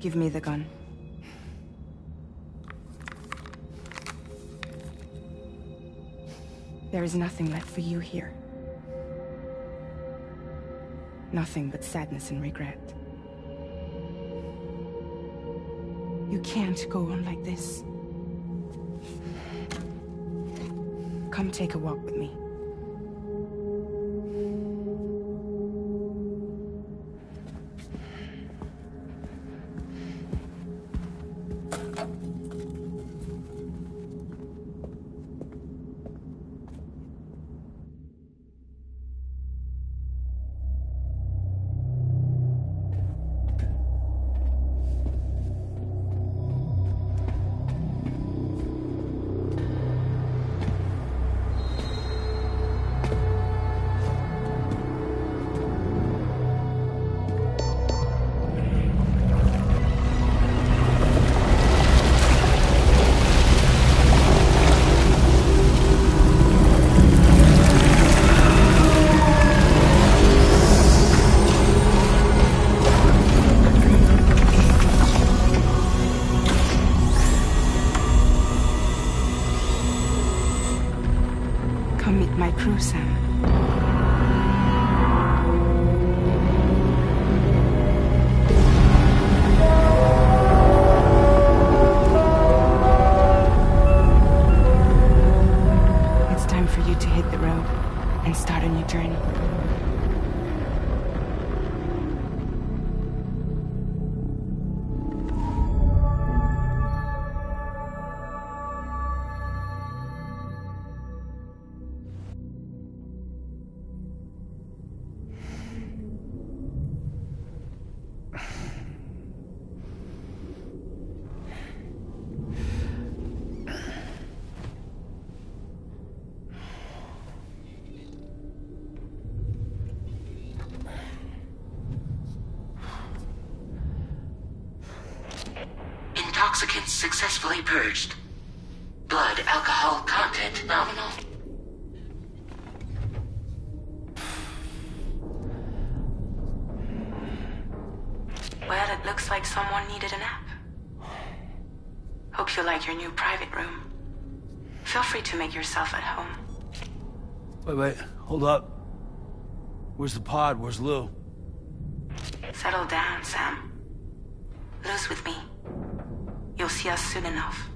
[SPEAKER 9] Give me the gun. There is nothing left for you here. Nothing but sadness and regret. You can't go on like this. Come take a walk with me. Come meet my crew, Sam. It's time for you to hit the road and start a new journey.
[SPEAKER 3] Intoxicants successfully purged. Blood alcohol content nominal.
[SPEAKER 7] Well, it looks like someone needed a nap. Hope you like your new private room. Feel free to make yourself at home.
[SPEAKER 2] Wait, hold up. Where's the pod? Where's Lou?
[SPEAKER 7] Settle down, Sam. Lou's with me. You'll see us soon enough.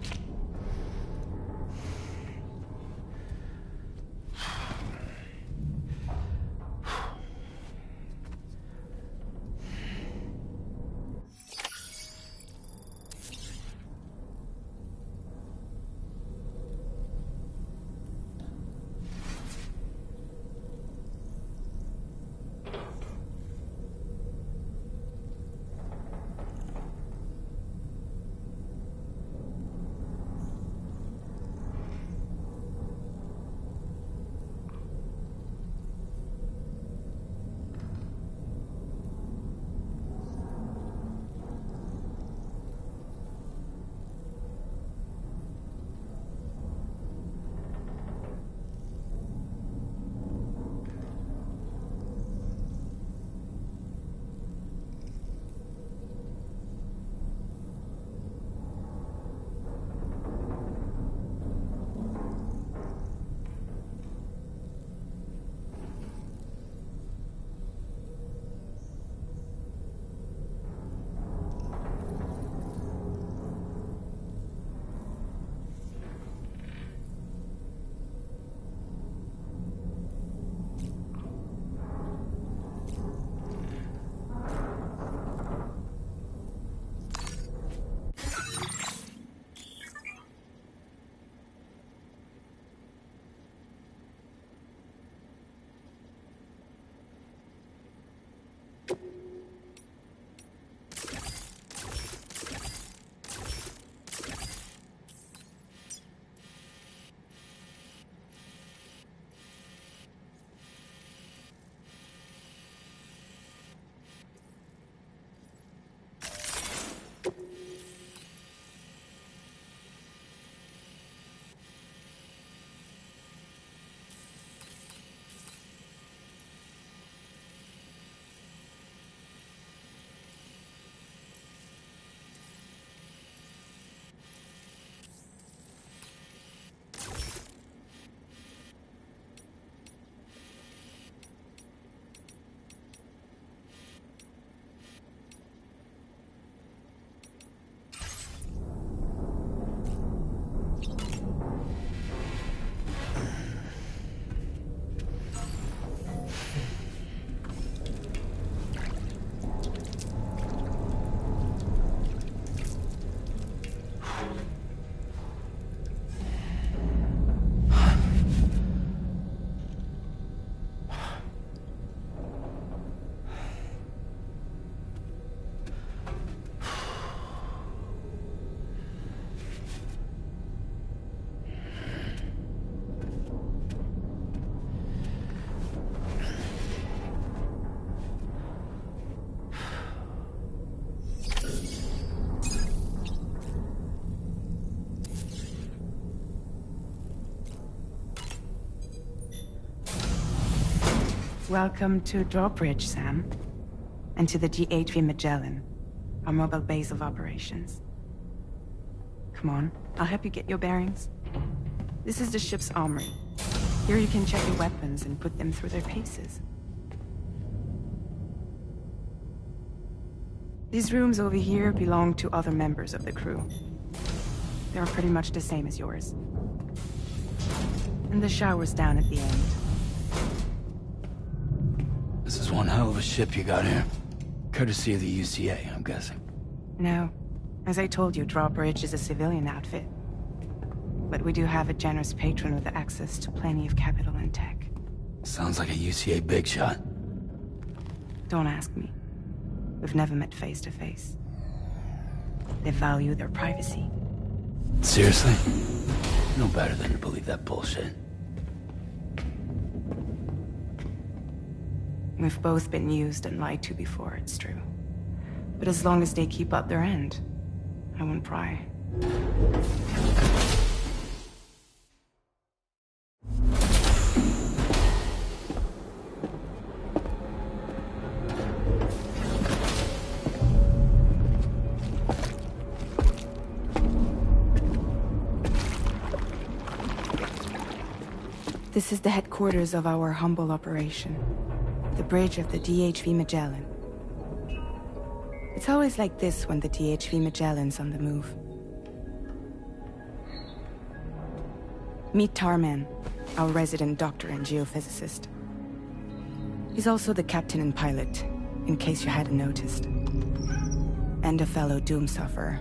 [SPEAKER 9] Welcome to Drawbridge, Sam. And to the GHV Magellan, our mobile base of operations. Come on, I'll help you get your bearings. This is the ship's armory. Here you can check your weapons and put them through their paces. These rooms over here belong to other members of the crew. They're pretty much the same as yours. And the shower's down at the end.
[SPEAKER 2] This is one hell of a ship you got here. Courtesy of the UCA, I'm guessing.
[SPEAKER 9] No. As I told you, Drawbridge is a civilian outfit. But we do have a generous patron with access to plenty of capital and tech.
[SPEAKER 2] Sounds like a UCA big shot.
[SPEAKER 9] Don't ask me. We've never met face to face. They value their privacy.
[SPEAKER 2] Seriously? No better than to believe that bullshit.
[SPEAKER 9] We've both been used and lied to before, it's true. But as long as they keep up their end, I won't pry. This is the headquarters of our humble operation. The bridge of the DHV Magellan. It's always like this when the DHV Magellan's on the move. Meet Tarman, our resident doctor and geophysicist. He's also the captain and pilot, in case you hadn't noticed. And a fellow doom sufferer.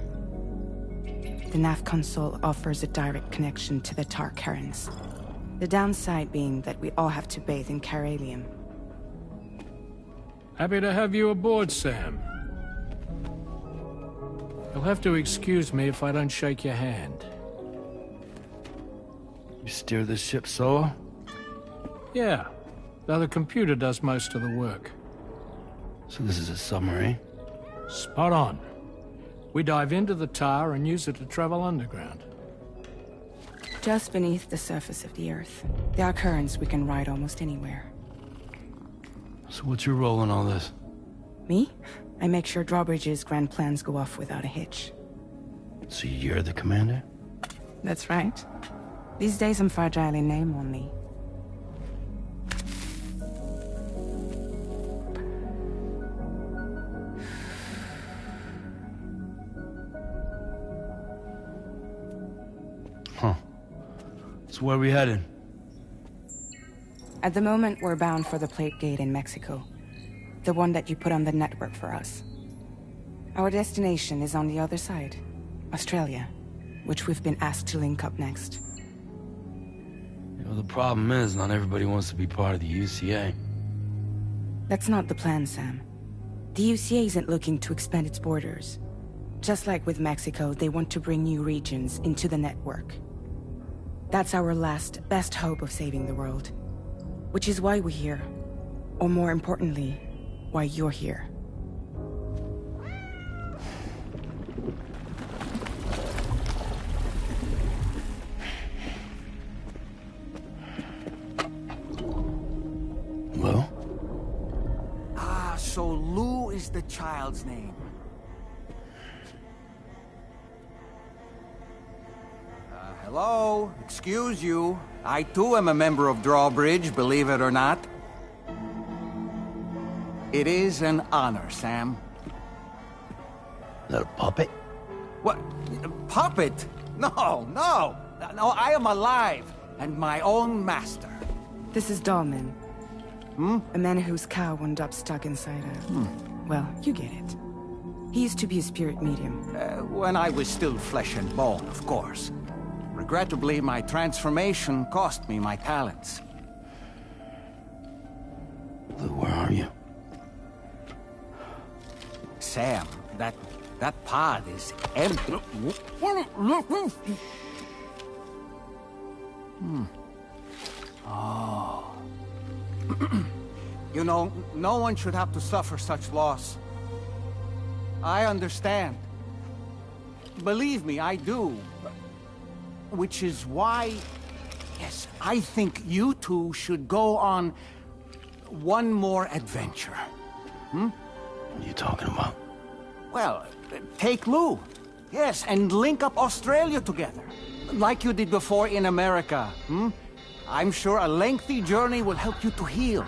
[SPEAKER 9] The nav console offers a direct connection to the tar currents. The downside being that we all have to bathe in caralium.
[SPEAKER 10] Happy to have you aboard, Sam. You'll have to excuse me if I don't shake your hand.
[SPEAKER 2] You steer this ship solo?
[SPEAKER 10] Yeah, though the computer does most of the work.
[SPEAKER 2] So this is a submarine?
[SPEAKER 10] Spot on. We dive into the tar and use it to travel underground.
[SPEAKER 9] Just beneath the surface of the Earth, there are currents we can ride almost anywhere.
[SPEAKER 2] So what's your role in all this?
[SPEAKER 9] Me? I make sure Drawbridge's grand plans go off without a hitch.
[SPEAKER 2] So you're the commander?
[SPEAKER 9] That's right. These days I'm fragile in name only.
[SPEAKER 2] Huh. So where are we headed?
[SPEAKER 9] At the moment, we're bound for the Plate Gate in Mexico. The one that you put on the network for us. Our destination is on the other side, Australia, which we've been asked to link up next.
[SPEAKER 2] You know, the problem is not everybody wants to be part of the UCA.
[SPEAKER 9] That's not the plan, Sam. The UCA isn't looking to expand its borders. Just like with Mexico, they want to bring new regions into the network. That's our last, best hope of saving the world. Which is why we're here. Or more importantly, why you're here.
[SPEAKER 2] Hello?
[SPEAKER 11] Ah, so Lou is the child's name. Hello? Excuse you. I too am a member of Drawbridge, believe it or not. It is an honor, Sam.
[SPEAKER 2] Is that a puppet?
[SPEAKER 11] What? A puppet? No, no! No, I am alive, and my own master.
[SPEAKER 9] This is Dahlman. A man whose cow wound up stuck inside a... Well, you get it. He used to be a spirit medium.
[SPEAKER 11] When I was still flesh and bone, of course. Regrettably, my transformation cost me my talents.
[SPEAKER 2] Lou, where are you?
[SPEAKER 11] Sam, that pod is empty. Oh. You know, no one should have to suffer such loss. I understand. Believe me, I do. Which is why, yes, I think you two should go on one more adventure.
[SPEAKER 2] What are you talking about?
[SPEAKER 11] Well, take Lou. Yes, and link up Australia together. Like you did before in America. I'm sure a lengthy journey will help you to heal.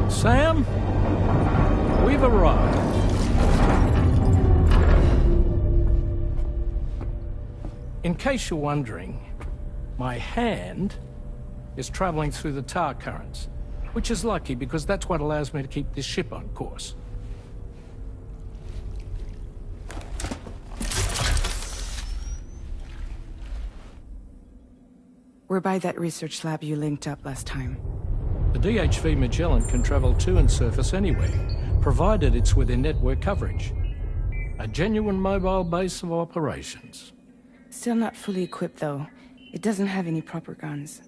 [SPEAKER 10] Sam, we've arrived. In case you're wondering, my hand is traveling through the tar currents, which is lucky because that's what allows me to keep this ship on course.
[SPEAKER 9] We're by that research lab you linked up last time.
[SPEAKER 10] The DHV Magellan can travel to and surface anywhere, provided it's within network coverage. A genuine mobile base of operations.
[SPEAKER 9] Still not fully equipped, though. It doesn't have any proper guns.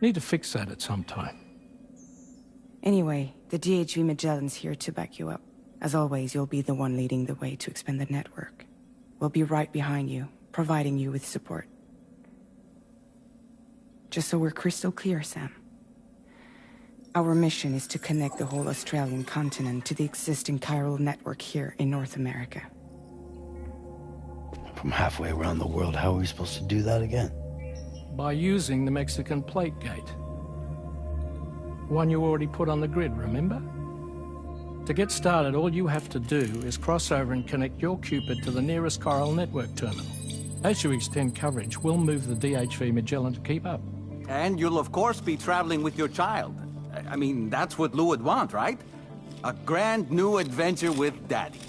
[SPEAKER 10] Need to fix that at some time.
[SPEAKER 9] Anyway, the DHV Magellan's here to back you up. As always, you'll be the one leading the way to expand the network. We'll be right behind you, providing you with support. Just so we're crystal clear, Sam. Our mission is to connect the whole Australian continent to the existing chiral network here in North America.
[SPEAKER 2] From halfway around the world, how are we supposed to do that again?
[SPEAKER 10] By using the Mexican plate gate. One you already put on the grid, remember? To get started, all you have to do is cross over and connect your Cupid to the nearest chiral network terminal. As you extend coverage, we'll move the DHV Magellan to keep up.
[SPEAKER 11] And you'll of course be traveling with your child. I mean, that's what Lou would want, right? A grand new adventure with Daddy.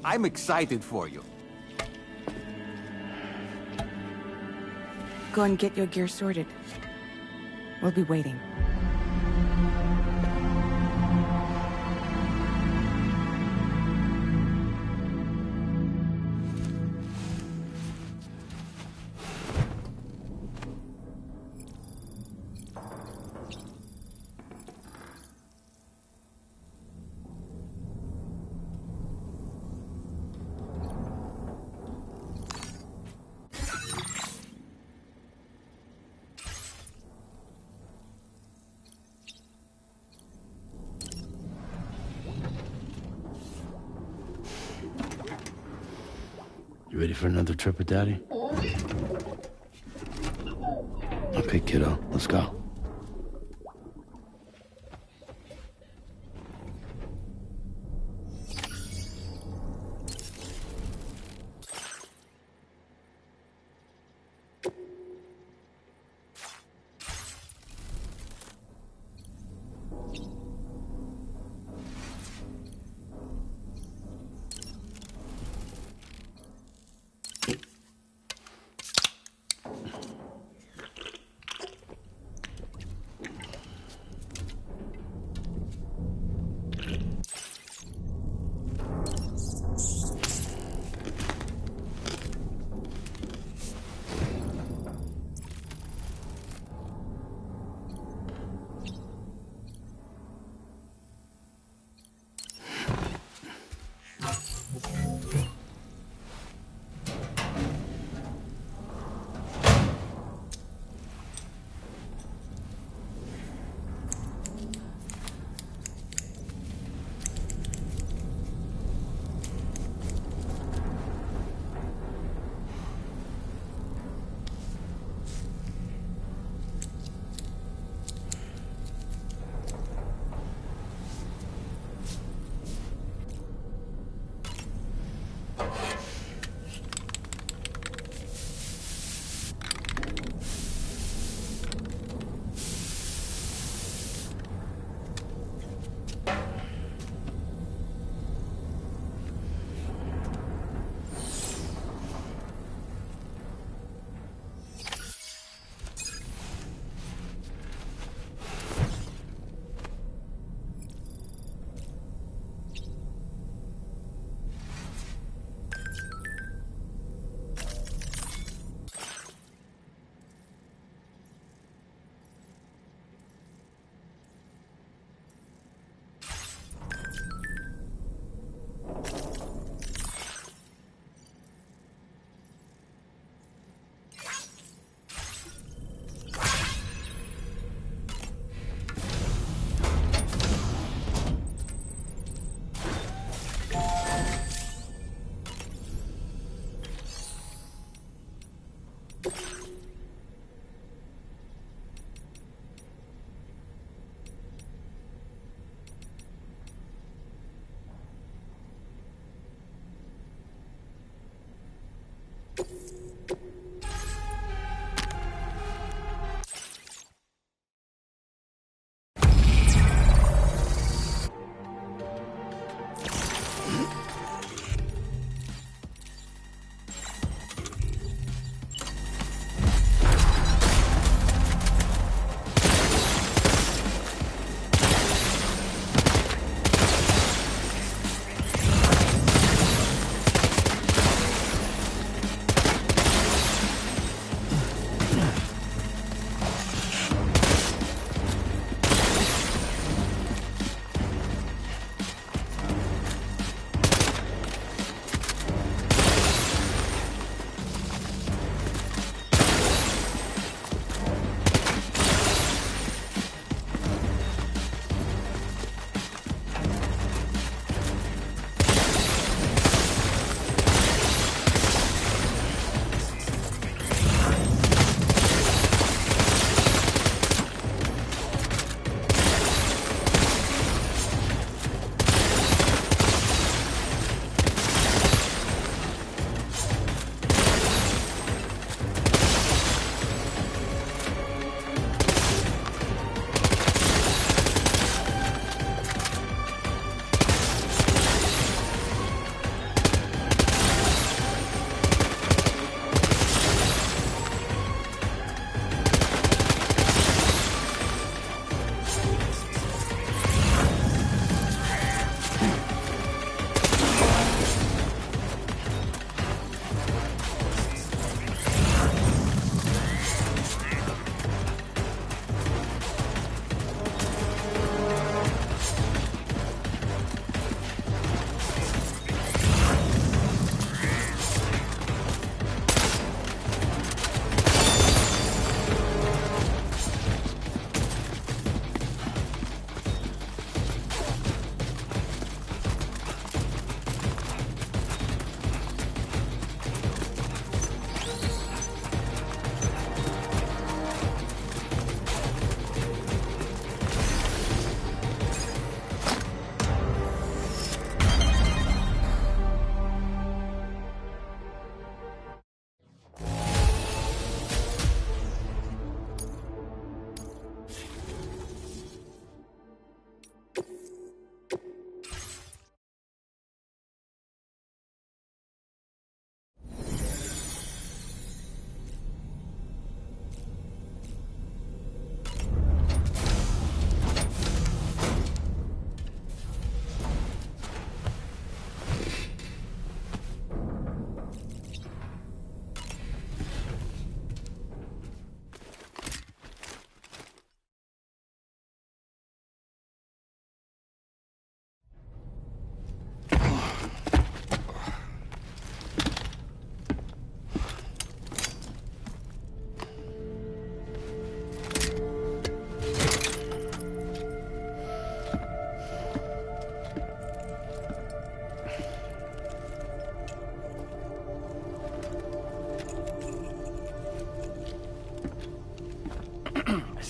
[SPEAKER 11] I'm excited for you.
[SPEAKER 9] Go and get your gear sorted. We'll be waiting.
[SPEAKER 2] You ready for another trip with Daddy? Okay, kiddo, let's go.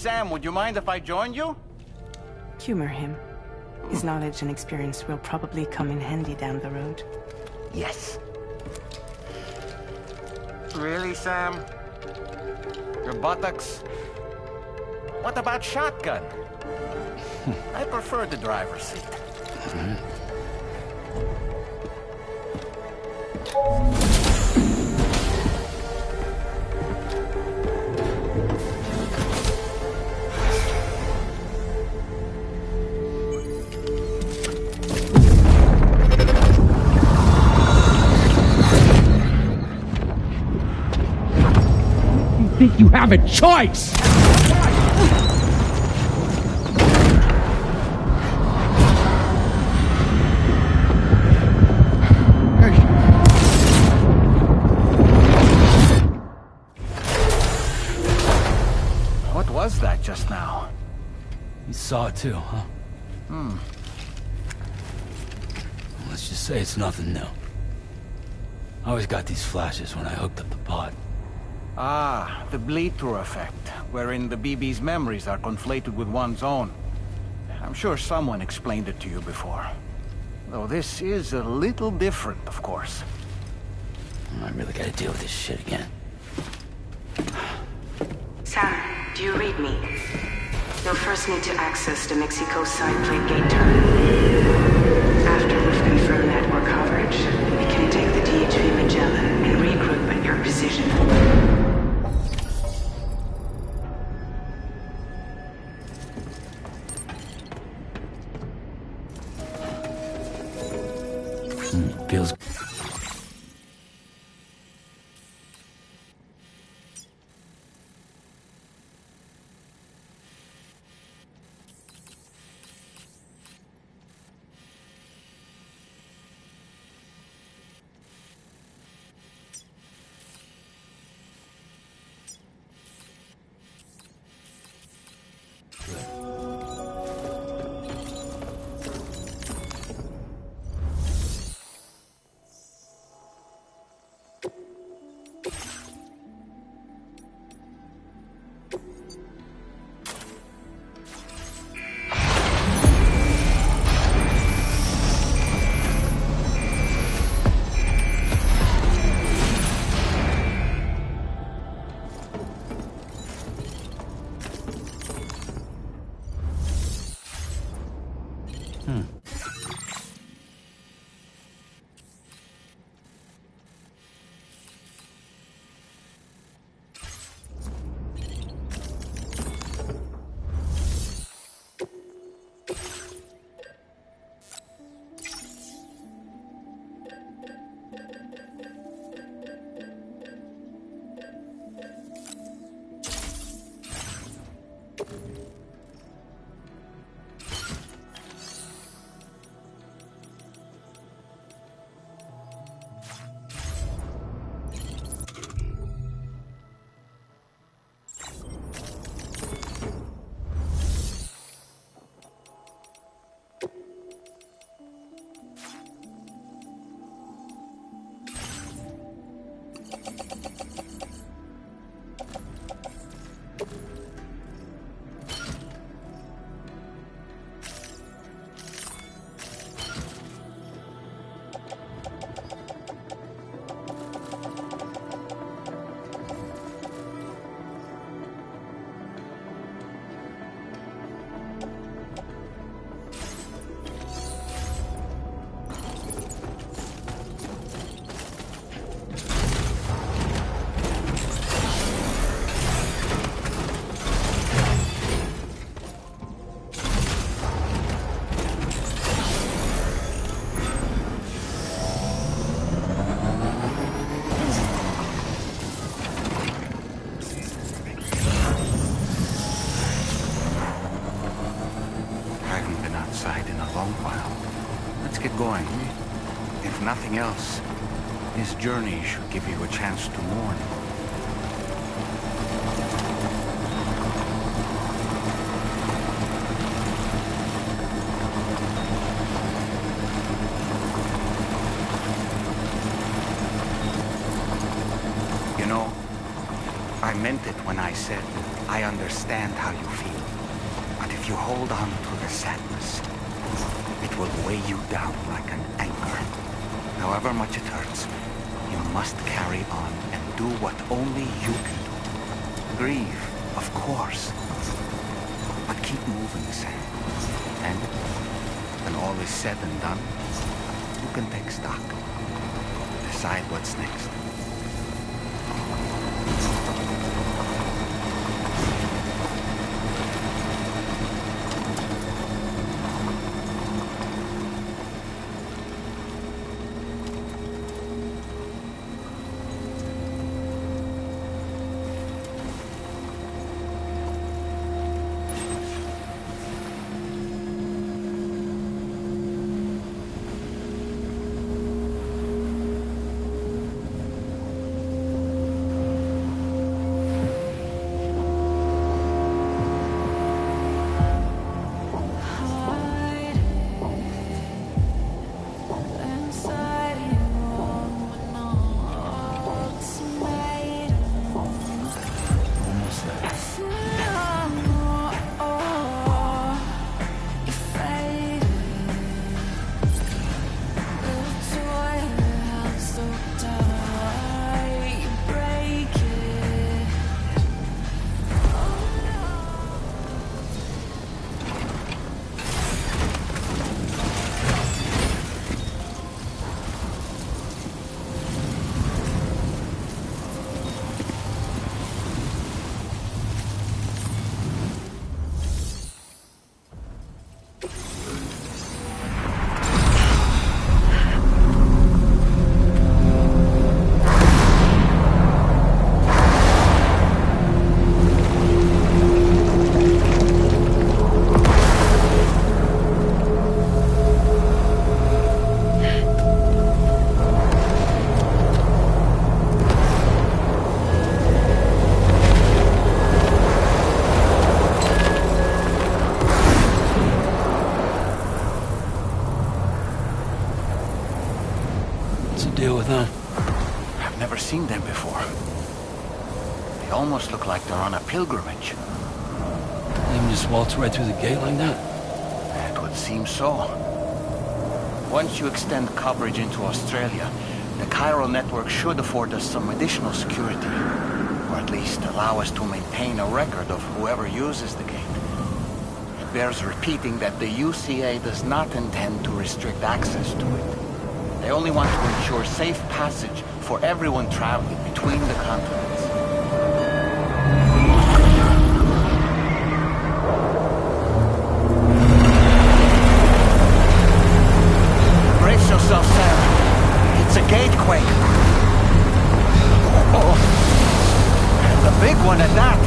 [SPEAKER 11] Sam, would you mind if I joined you?
[SPEAKER 9] Humor him. His knowledge and experience will probably come in handy down the road.
[SPEAKER 11] Yes. Really, Sam? Your buttocks? What about shotgun? I prefer the driver's seat.
[SPEAKER 10] Think you have a choice?
[SPEAKER 11] What was that just now?
[SPEAKER 2] You saw it too, huh? Let's just say it's nothing new. I always got these flashes when I hooked up the pod.
[SPEAKER 11] Ah, the bleed-through effect, wherein the BB's memories are conflated with one's own. I'm sure someone explained it to you before. Though this is a little different, of course.
[SPEAKER 2] I really gotta deal with this shit again.
[SPEAKER 7] Sam, do you read me? You'll first need to access the Mexico side plate gate terminal. After we've confirmed network coverage, we can take the DHV Magellan and regroup at your position.
[SPEAKER 2] Feels...
[SPEAKER 11] going. If nothing else, this journey should give you a chance to mourn. You know, I meant it when I said
[SPEAKER 12] I understand how you feel, but if you hold on to the sadness, it will weigh you down like an anchor. However much it hurts, you must carry on and do what only you can do. Grieve, of course, but keep moving, Sam. And when all is said and done, you can take stock. Decide what's next.
[SPEAKER 2] Deal with them.
[SPEAKER 12] I've never seen them before. They almost look like they're on a pilgrimage.
[SPEAKER 2] You can just waltz right through the gate like that?
[SPEAKER 12] It would seem so. Once you extend coverage into Australia, the chiral network should afford us some additional security. Or at least allow us to maintain a record of whoever uses the gate. It bears repeating that the UCA does not intend to restrict access to it. They only want to ensure safe passage for everyone traveling between the continents. Brace yourself, Sam. It's a gatequake. Oh, and a big one at that.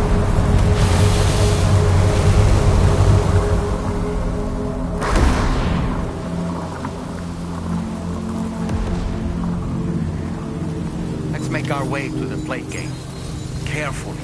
[SPEAKER 12] Make our way to the plate gate. Carefully.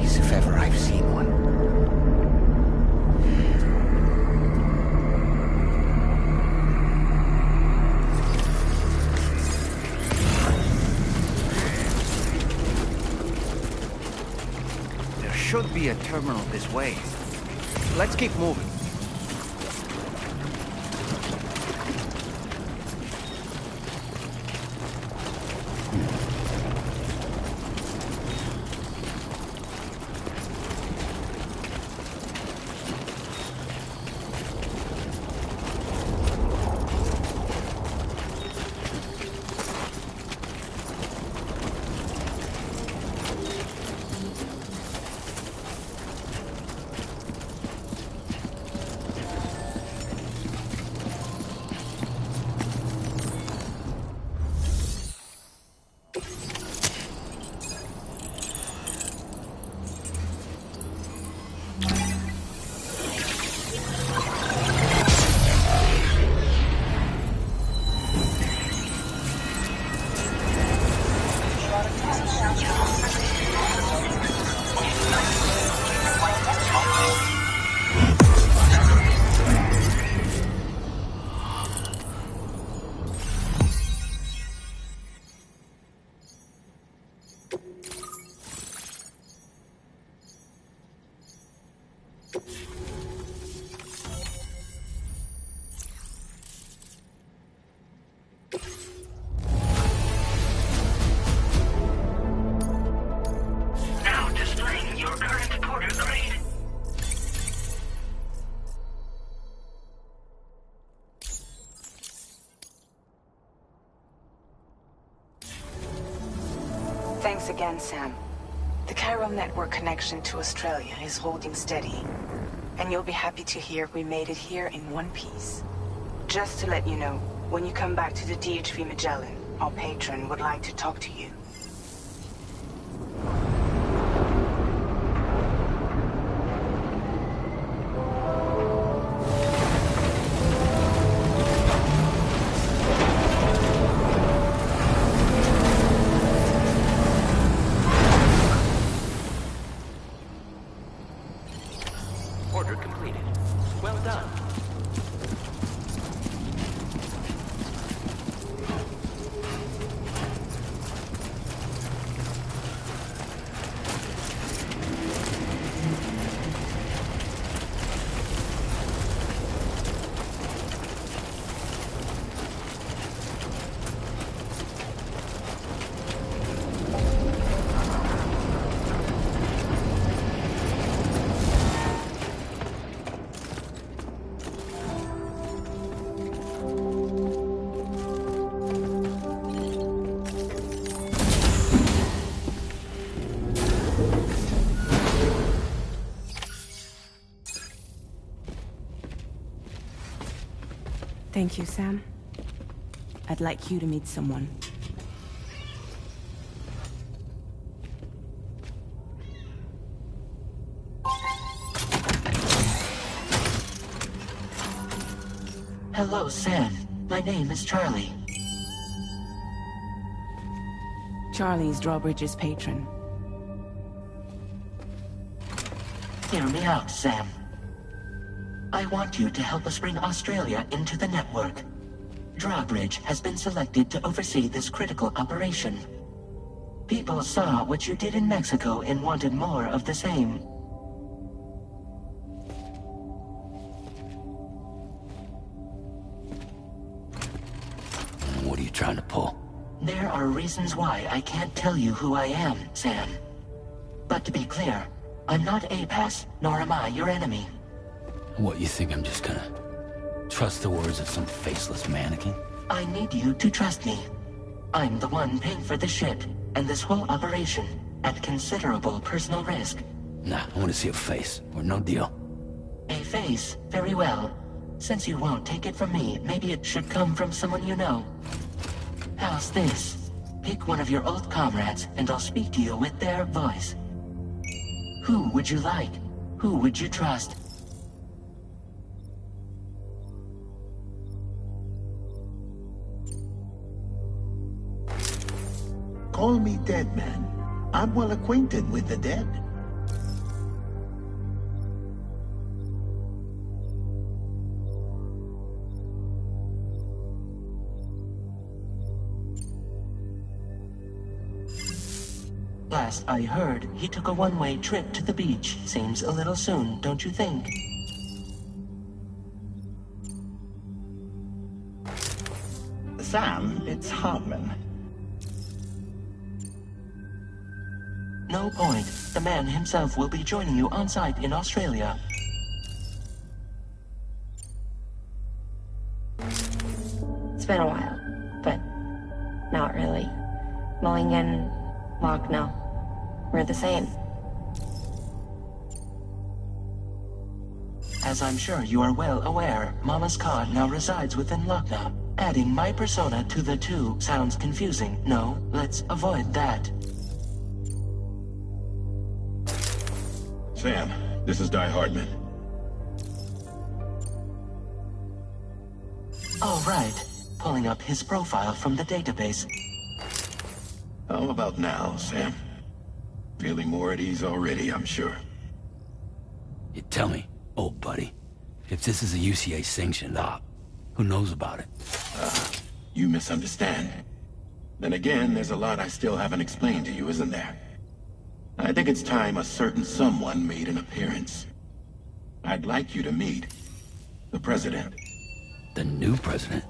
[SPEAKER 12] face if ever I've seen one. There should be a terminal this way. Let's keep moving.
[SPEAKER 7] Thanks again, Sam. The chiral network connection to Australia is holding steady. And you'll be happy to hear we made it here in one piece. Just to let you know, when you come back to the DHV Magellan, our patron would like to talk to you.
[SPEAKER 4] Order completed. Well done.
[SPEAKER 9] Thank you, Sam. I'd like you to meet someone.
[SPEAKER 3] Hello, Sam. My name is Charlie.
[SPEAKER 9] Charlie's Drawbridge's patron.
[SPEAKER 3] Hear me out, Sam. I want you to help us bring Australia into the network. Drawbridge has been selected to oversee this critical operation. People saw what you did in Mexico and wanted more of the same.
[SPEAKER 2] What are you trying to pull?
[SPEAKER 3] There are reasons why I can't tell you who I am, Sam. But to be clear, I'm not APAS, nor am I your enemy.
[SPEAKER 2] What, you think I'm just gonna trust the words of some faceless mannequin?
[SPEAKER 3] I need you to trust me. I'm the one paying for the ship, and this whole operation, at considerable personal risk.
[SPEAKER 2] Nah, I want to see a face, or no deal.
[SPEAKER 3] A face? Very well. Since you won't take it from me, maybe it should come from someone you know. How's this? Pick one of your old comrades, and I'll speak to you with their voice. Who would you like? Who would you trust?
[SPEAKER 13] Call me Dead Man. I'm well acquainted with the dead.
[SPEAKER 3] Last I heard, he took a one-way trip to the beach. Seems a little soon, don't you think?
[SPEAKER 13] Sam, it's Hartman.
[SPEAKER 3] No point. The man himself will be joining you on site in Australia.
[SPEAKER 14] It's been a while, but not really. Mulligan, Locke, no. We're the same.
[SPEAKER 3] As I'm sure you are well aware, Mama's car now resides within Lochna. Adding my persona to the two sounds confusing. No, let's avoid that.
[SPEAKER 15] Sam, this is Di Hartman.
[SPEAKER 3] All right. Pulling up his profile from the database.
[SPEAKER 15] How about now, Sam? Feeling more at ease already, I'm sure.
[SPEAKER 2] You tell me, old buddy, if this is a UCA-sanctioned op, who knows about it?
[SPEAKER 15] You misunderstand. Then again, there's a lot I still haven't explained to you, isn't there? I think it's time a certain someone made an appearance. I'd like you to meet the President.
[SPEAKER 2] The new president?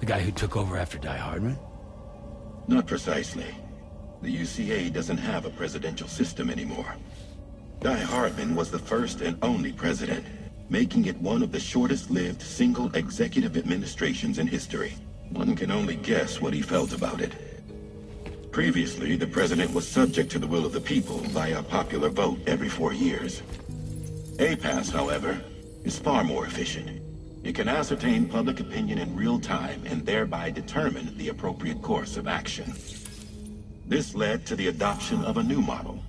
[SPEAKER 2] The guy who took over after Di Hardman?
[SPEAKER 15] Not precisely. The UCA doesn't have a presidential system anymore. Di Hardman was the first and only president, making it one of the shortest-lived single executive administrations in history. One can only guess what he felt about it. Previously, the president was subject to the will of the people via popular vote every 4 years. APAS, however, is far more efficient. It can ascertain public opinion in real time and thereby determine the appropriate course of action. This led to the adoption of a new model.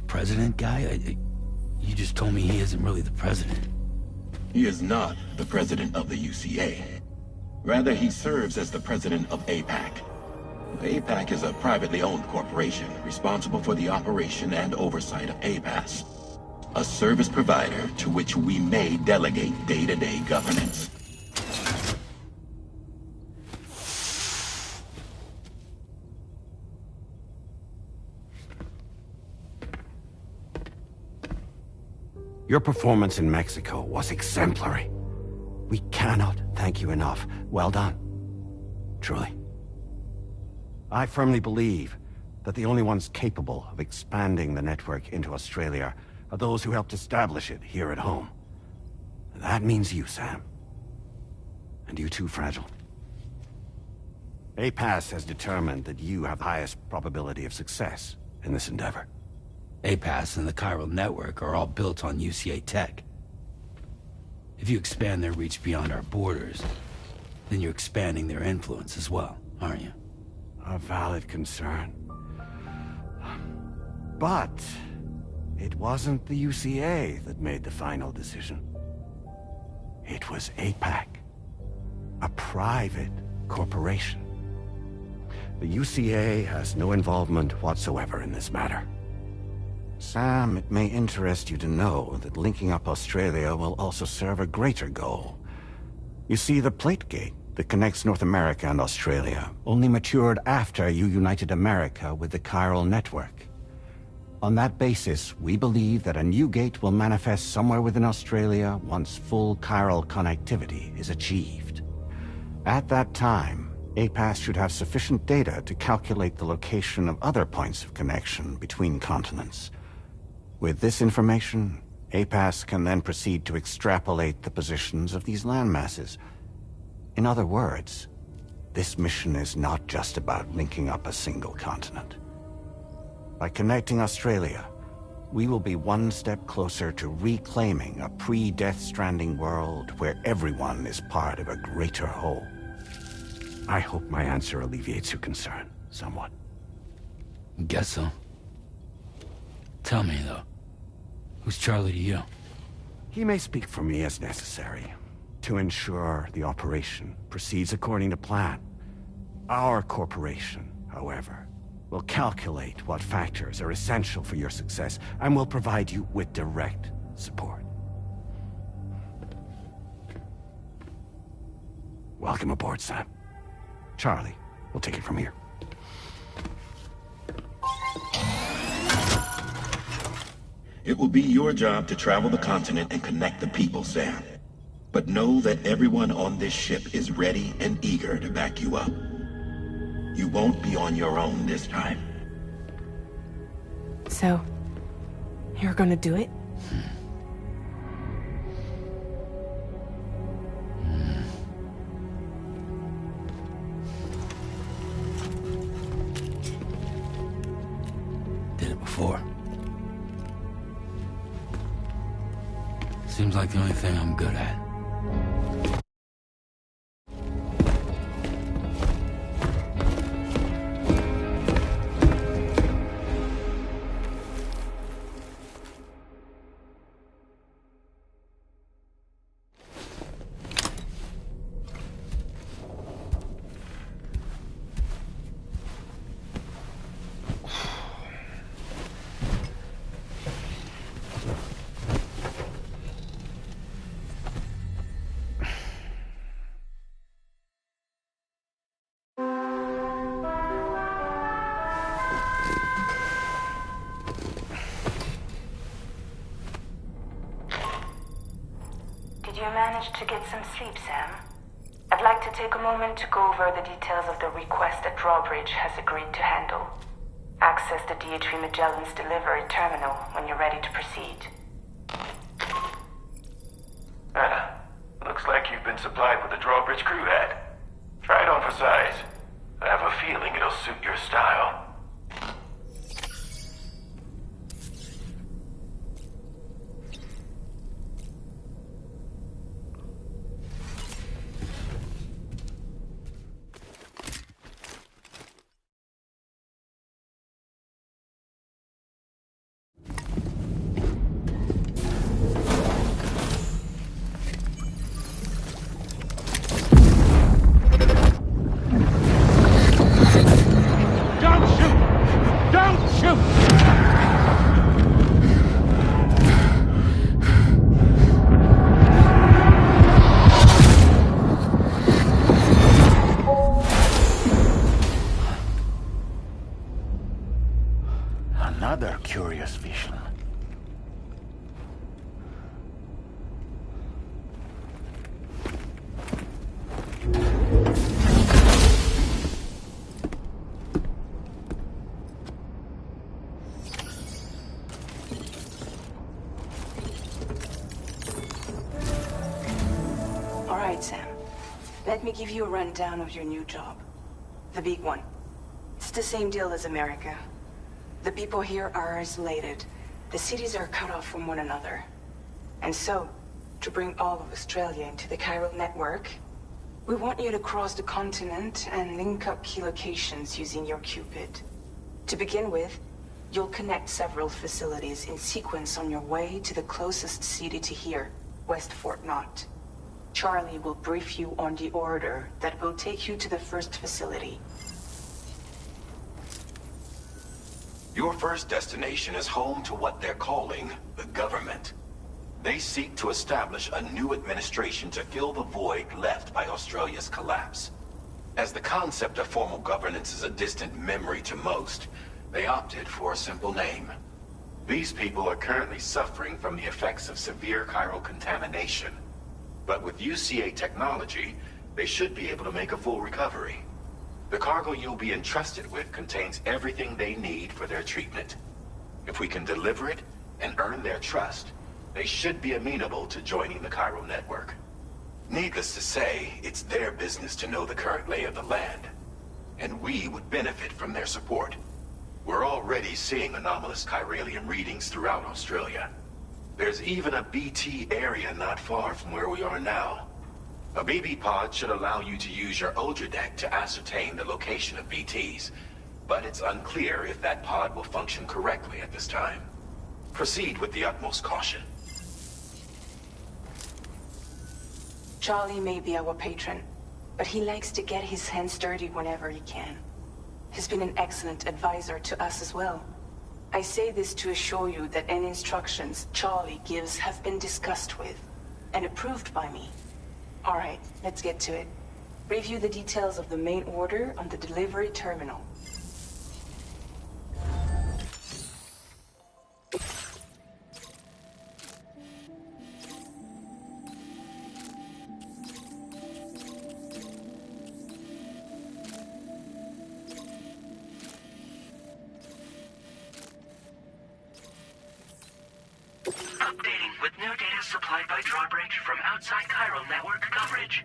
[SPEAKER 2] President guy? You just told me he isn't really the president.
[SPEAKER 15] He is not the president of the UCA. Rather, he serves as the president of APAC. APAC is a privately owned corporation responsible for the operation and oversight of APAS, a service provider to which we may delegate day-to-day governance.
[SPEAKER 12] Your performance in Mexico was exemplary. We cannot thank you enough. Well done. Truly. I firmly believe that the only ones capable of expanding the network into Australia are those who helped establish it here at home. That means you, Sam. And you too, Fragile. APAS has determined that you have the highest probability of success in this endeavor.
[SPEAKER 2] APAS and the chiral network are all built on UCA tech. If you expand their reach beyond our borders, then you're expanding their influence as well, aren't you?
[SPEAKER 12] A valid concern. But it wasn't the UCA that made the final decision. It was APAC, a private corporation. The UCA has no involvement whatsoever in this matter. Sam, it may interest you to know that linking up Australia will also serve a greater goal. You see, the plate gate that connects North America and Australia only matured after you united America with the chiral network. On that basis, we believe that a new gate will manifest somewhere within Australia once full chiral connectivity is achieved. At that time, APAS should have sufficient data to calculate the location of other points of connection between continents. With this information, APAS can then proceed to extrapolate the positions of these landmasses. In other words, this mission is not just about linking up a single continent. By connecting Australia, we will be one step closer to reclaiming a pre-Death Stranding world where everyone is part of a greater whole. I hope my answer alleviates your concern somewhat.
[SPEAKER 2] Guess so. Tell me, though, who's Charlie to you?
[SPEAKER 12] He may speak for me as necessary to ensure the operation proceeds according to plan. Our corporation, however, will calculate what factors are essential for your success and will provide you with direct support. Welcome aboard, Sam. Charlie, we'll take it from here.
[SPEAKER 15] It will be your job to travel the continent and connect the people, Sam. But know that everyone on this ship is ready and eager to back you up. You won't be on your own this time.
[SPEAKER 9] So, you're gonna do it?
[SPEAKER 2] Did it before. Seems like the only thing I'm good at.
[SPEAKER 7] Did you manage to get some sleep, Sam? I'd like to take a moment to go over the details of the request that Drawbridge has agreed to handle. Access the DHV Magellan's delivery terminal when you're ready to proceed.
[SPEAKER 13] Looks like you've been supplied with the Drawbridge crew hat. Try it on for size. I have a feeling it'll suit your style. Another curious vision.
[SPEAKER 7] All right, Sam. Let me give you a rundown of your new job. The big one. It's the same deal as America. The people here are isolated. The cities are cut off from one another. And so, to bring all of Australia into the chiral network, we want you to cross the continent and link up key locations using your Cupid. To begin with, you'll connect several facilities in sequence on your way to the closest city to here, West Fort Knott. Charlie will brief you on the order that will take you to the first facility.
[SPEAKER 15] Your first destination is home to what they're calling the government. They seek to establish a new administration to fill the void left by Australia's collapse. As the concept of formal governance is a distant memory to most, they opted for a simple name. These people are currently suffering from the effects of severe chiral contamination. But with UCA technology, they should be able to make a full recovery. The cargo you'll be entrusted with contains everything they need for their treatment. If we can deliver it and earn their trust, they should be amenable to joining the chiral network. Needless to say, it's their business to know the current lay of the land, and we would benefit from their support. We're already seeing anomalous chiralium readings throughout Australia. There's even a BT area not far from where we are now. A BB pod should allow you to use your Ultra deck to ascertain the location of BTs, but it's unclear if that pod will function correctly at this time. Proceed with the utmost caution.
[SPEAKER 7] Charlie may be our patron, but he likes to get his hands dirty whenever he can. He's been an excellent advisor to us as well. I say this to assure you that any instructions Charlie gives have been discussed with and approved by me. All right, let's get to it. Review the details of the main order on the delivery terminal.
[SPEAKER 3] supplied by drawbridge from outside chiral network coverage.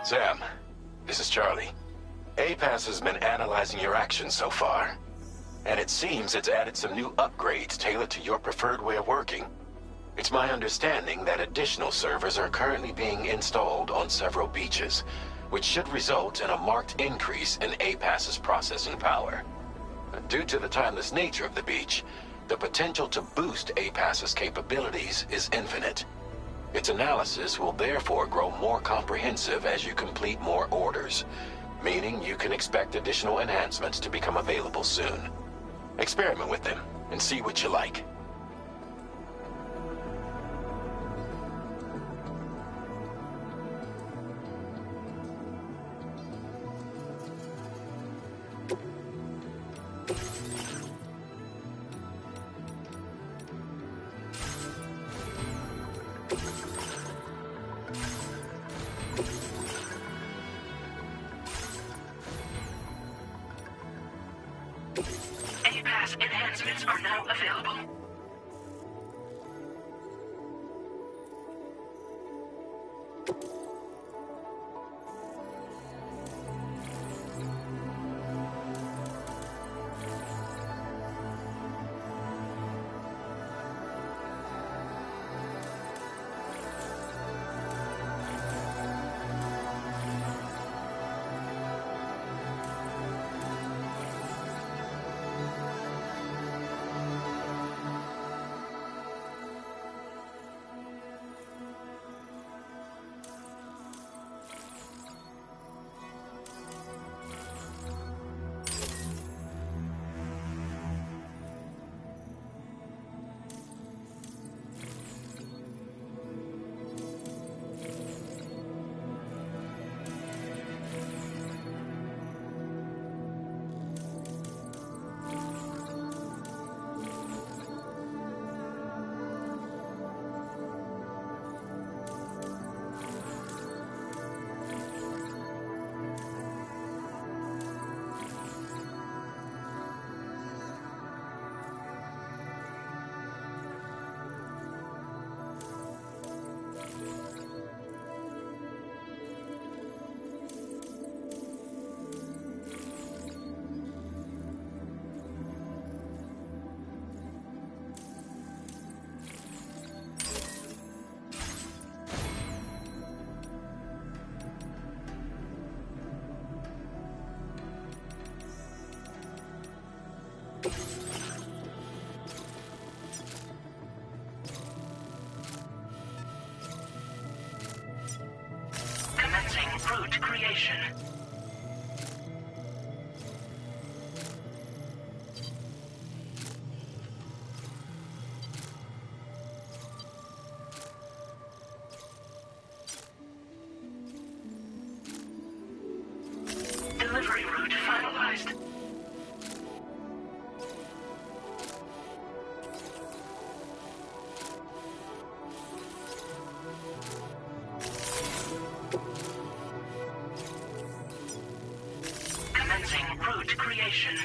[SPEAKER 13] Sam, this is Charlie. APAS has been analyzing your actions so far, and it seems it's added some new upgrades tailored to your preferred way of working. It's my understanding that additional servers are currently being installed on several beaches, which should result in a marked increase in APAS's processing power. Due to the timeless nature of the beach, the potential to boost APAS's capabilities is infinite. Its analysis will therefore grow more comprehensive as you complete more orders, meaning you can expect additional enhancements to become available soon. Experiment with them and see what you like.
[SPEAKER 3] APAS enhancements are now available. Commencing route creation. Delivery route finalized. Commencing route creation.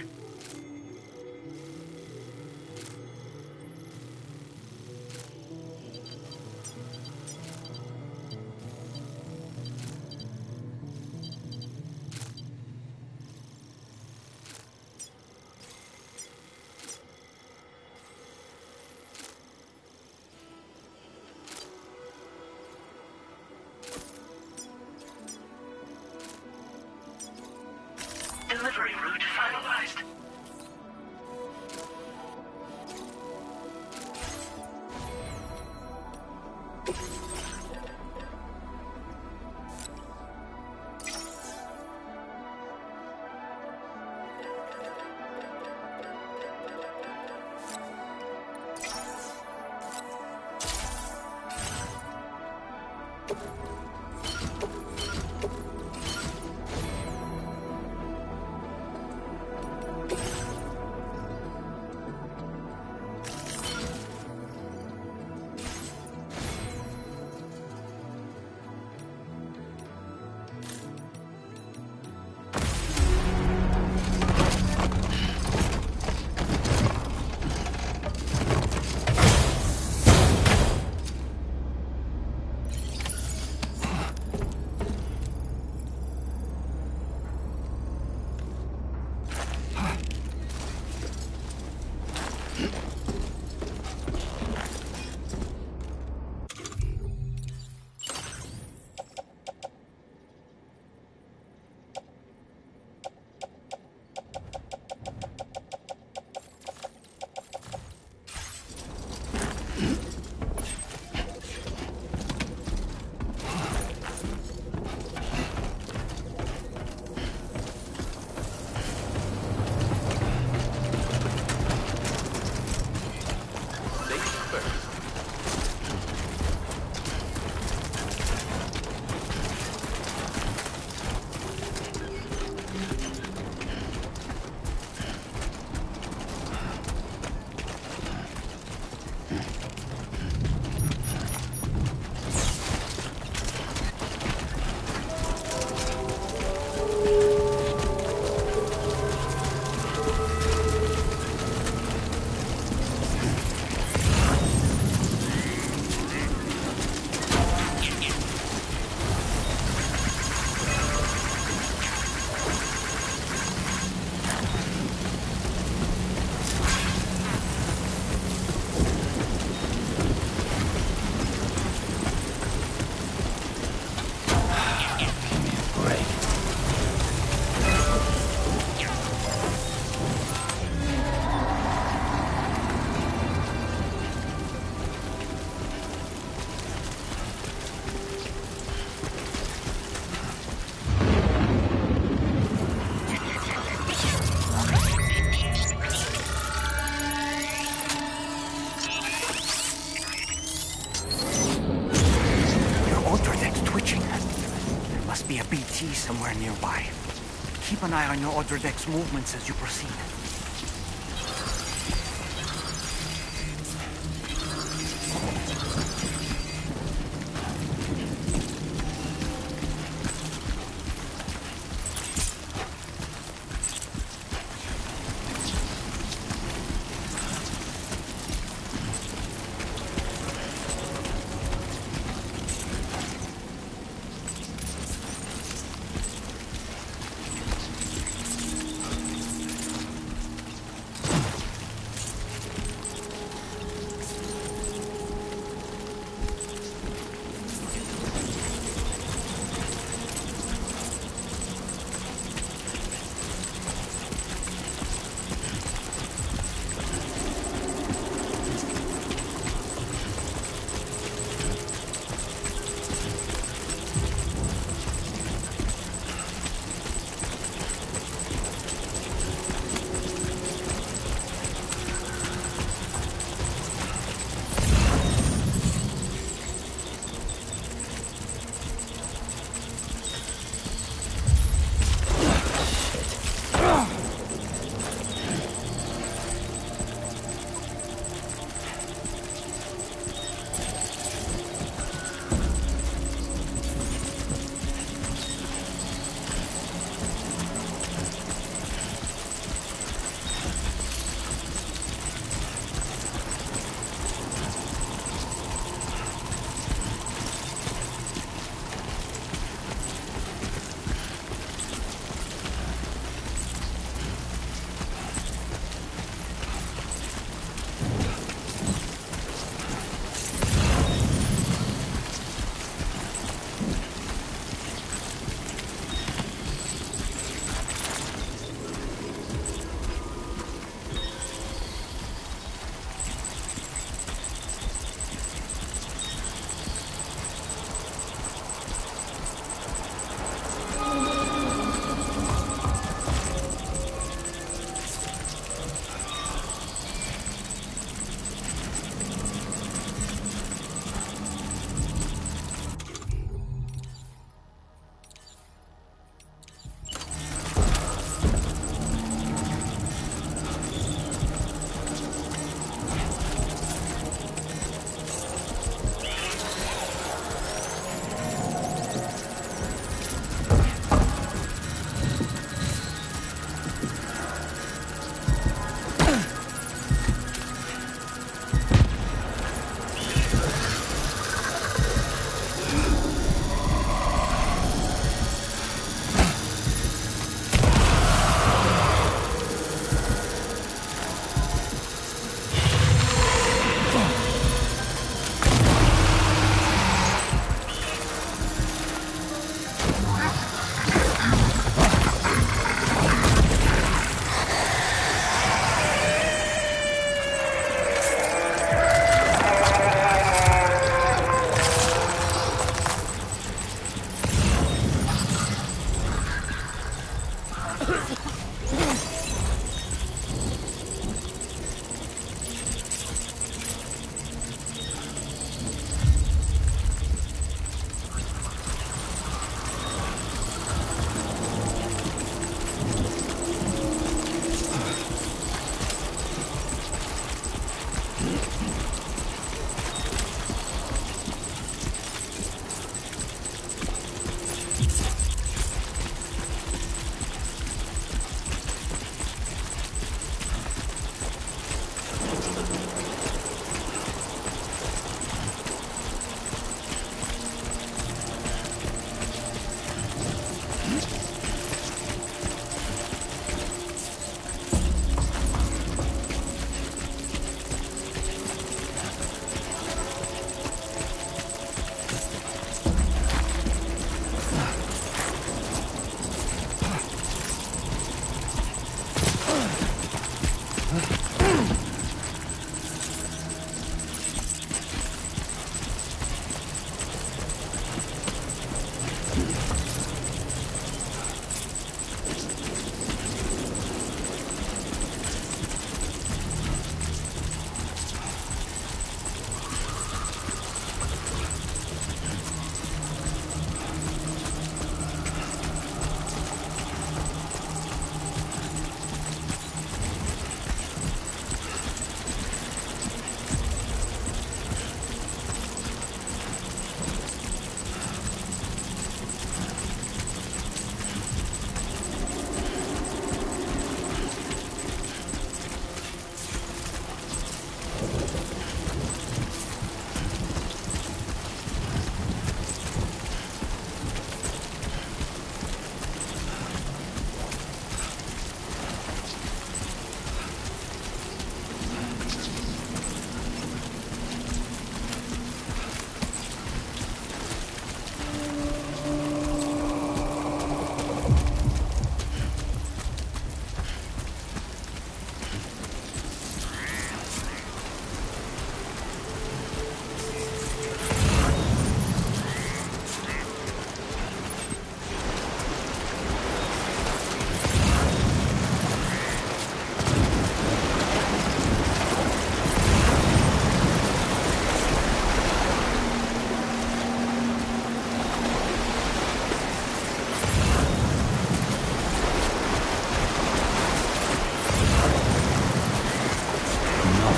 [SPEAKER 12] somewhere nearby. Keep an eye on your other deck's movements as you proceed.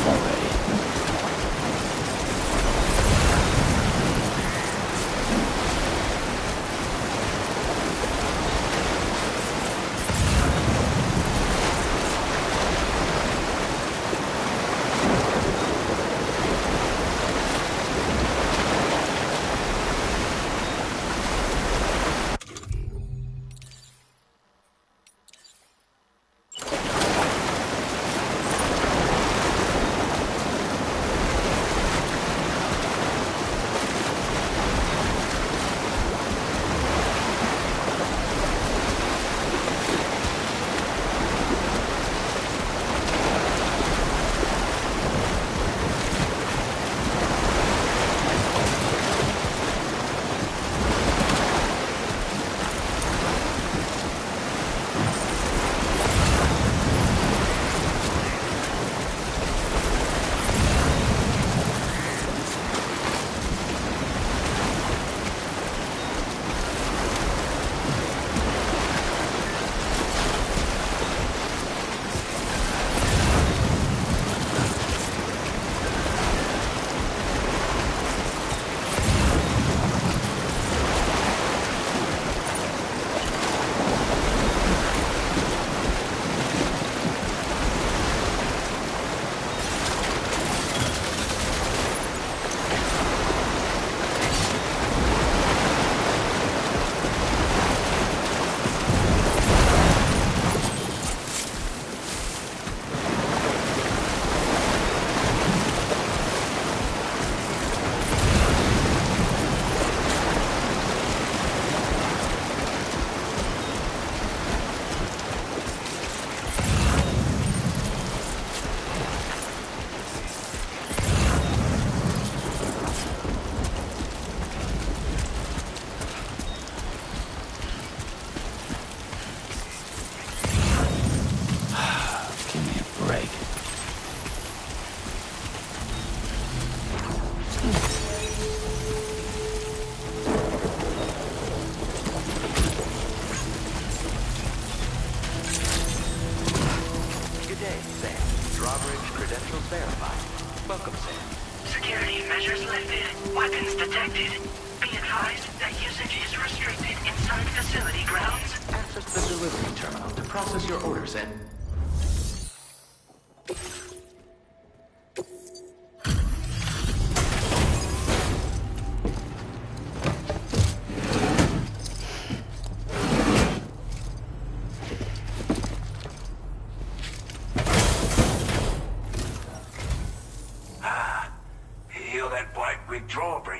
[SPEAKER 2] already.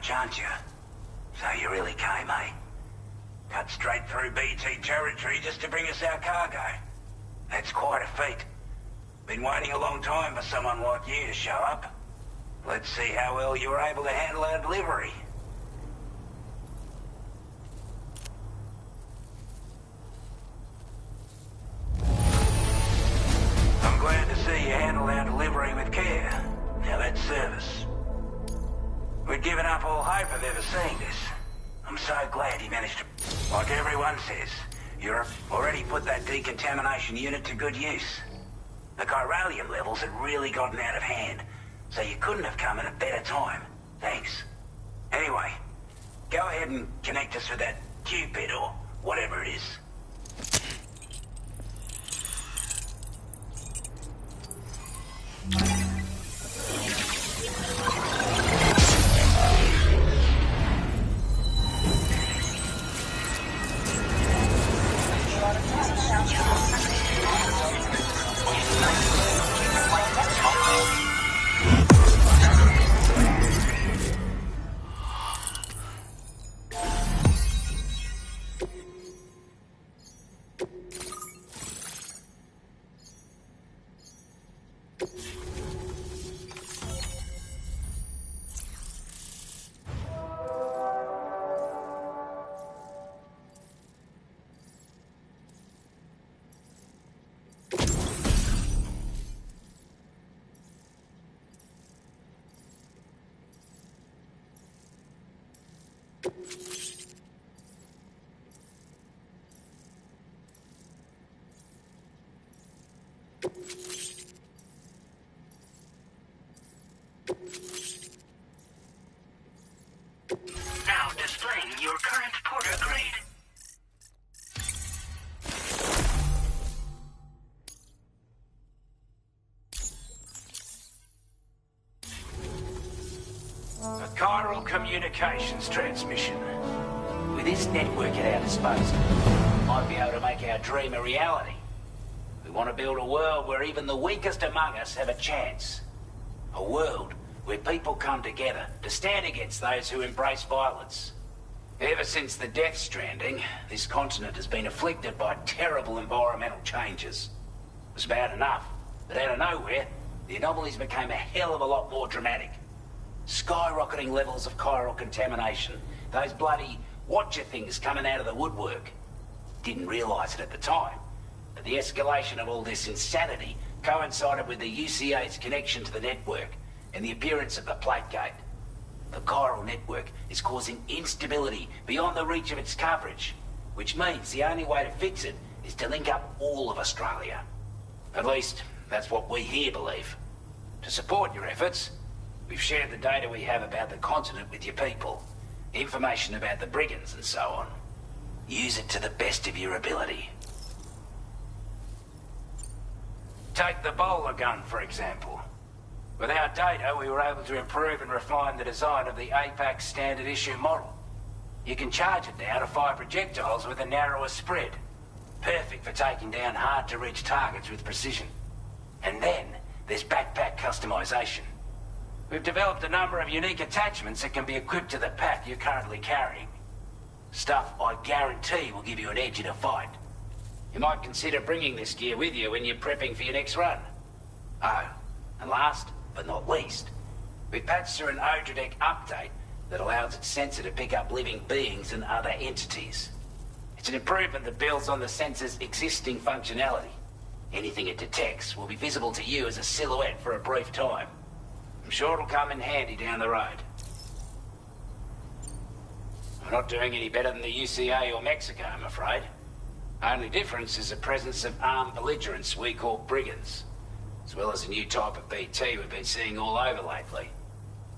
[SPEAKER 16] Aren't you? So you really came, eh? Cut straight through BT territory just to bring us our cargo. That's quite a feat. Been waiting a long time for someone like you to show up. Let's see how well you were able to handle our delivery. I'm glad to see you handled our delivery with care. Now that's service. We'd given up all hope of ever seeing this. I'm so glad you managed to... Like everyone says, Europe already put that decontamination unit to good use. The chiralium levels had really gotten out of hand, so you couldn't have come at a better time. Thanks. Anyway, go ahead and connect us with that Cupid or whatever it is. chiral communications transmission. With this network at our disposal, we might be able to make our dream a reality. We want to build a world where even the weakest among us have a chance. A world where people come together to stand against those who embrace violence. Ever since the death stranding, this continent has been afflicted by terrible environmental changes. It was bad enough, but out of nowhere, the anomalies became a hell of a lot more dramatic. Skyrocketing levels of chiral contamination, those bloody watcher things coming out of the woodwork. Didn't realise it at the time, but the escalation of all this insanity coincided with the UCA's connection to the network and the appearance of the plate gate. The chiral network is causing instability beyond the reach of its coverage, which means the only way to fix it is to link up all of Australia. At least, that's what we here believe. To support your efforts, we've shared the data we have about the continent with your people, information about the brigands and so on. Use it to the best of your ability. Take the bowler gun, for example. With our data, we were able to improve and refine the design of the APAC standard issue model. You can charge it now to fire projectiles with a narrower spread. Perfect for taking down hard-to-reach targets with precision. And then, there's backpack customization. We've developed a number of unique attachments that can be equipped to the pack you're currently carrying. Stuff I guarantee will give you an edge in a fight. You might consider bringing this gear with you when you're prepping for your next run. Oh, and last but not least, we patched through an Odradek update that allows its sensor to pick up living beings and other entities. It's an improvement that builds on the sensor's existing functionality. Anything it detects will be visible to you as a silhouette for a brief time. I'm sure it'll come in handy down the road. We're not doing any better than the UCA or Mexico, I'm afraid. Only difference is the presence of armed belligerents we call brigands, as well as a new type of BT we've been seeing all over lately.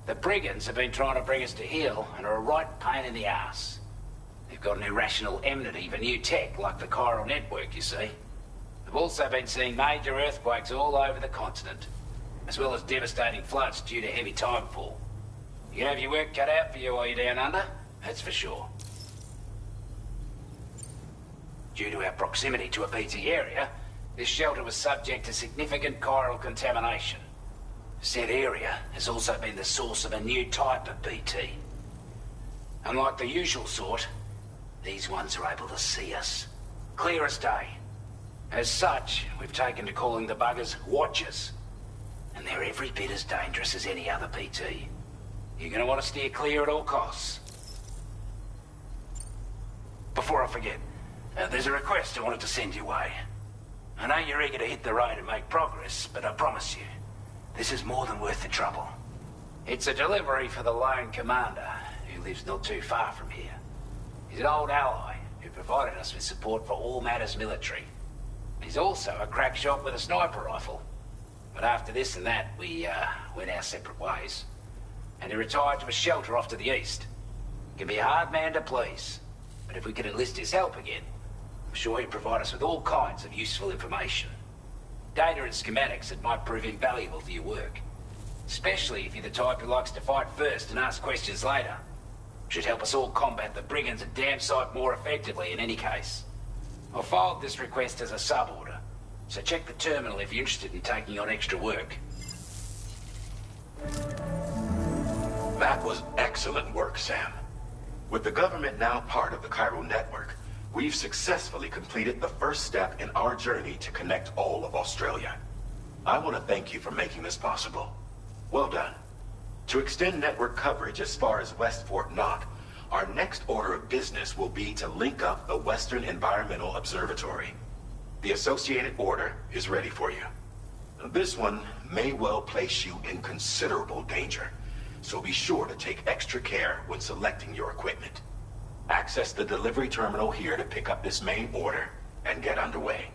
[SPEAKER 16] The brigands have been trying to bring us to heel and are a right pain in the ass. They've got an irrational enmity for new tech like the chiral network, you see. They've also been seeing major earthquakes all over the continent, as well as devastating floods due to heavy timefall. You have your work cut out for you while you're down under, that's for sure. Due to our proximity to a BT area, this shelter was subject to significant chiral contamination. Said area has also been the source of a new type of BT. Unlike the usual sort, these ones are able to see us. Clear as day. As such, we've taken to calling the buggers Watchers. And they're every bit as dangerous as any other BT. You're gonna want to steer clear at all costs. Before I forget, there's a request I wanted to send your way. I know you're eager to hit the road and make progress, but I promise you, this is more than worth the trouble. It's a delivery for the lone commander, who lives not too far from here. He's an old ally who provided us with support for all matters military. He's also a crack shot with a sniper rifle. But after this and that, we went our separate ways. And he retired to a shelter off to the east. He can be a hard man to please, but if we could enlist his help again, I'm sure he'd provide us with all kinds of useful information. Data and schematics that might prove invaluable for your work. Especially if you're the type who likes to fight first and ask questions later. Should help us all combat the brigands a damn sight more effectively in any case. I'll filed this request as a sub-order, so check the terminal if you're interested in taking on extra work.
[SPEAKER 13] That was excellent work, Sam. With the government now part of the chiral network, we've successfully completed the first step in our journey to connect all of Australia. I want to thank you for making this possible. Well done. To extend network coverage as far as West Fort Knox, our next order of business will be to link up the Western Environmental Observatory. The associated order is ready for you. This one may well place you in considerable danger, so be sure to take extra care when selecting your equipment. Access the delivery terminal here to pick up this main order and get underway.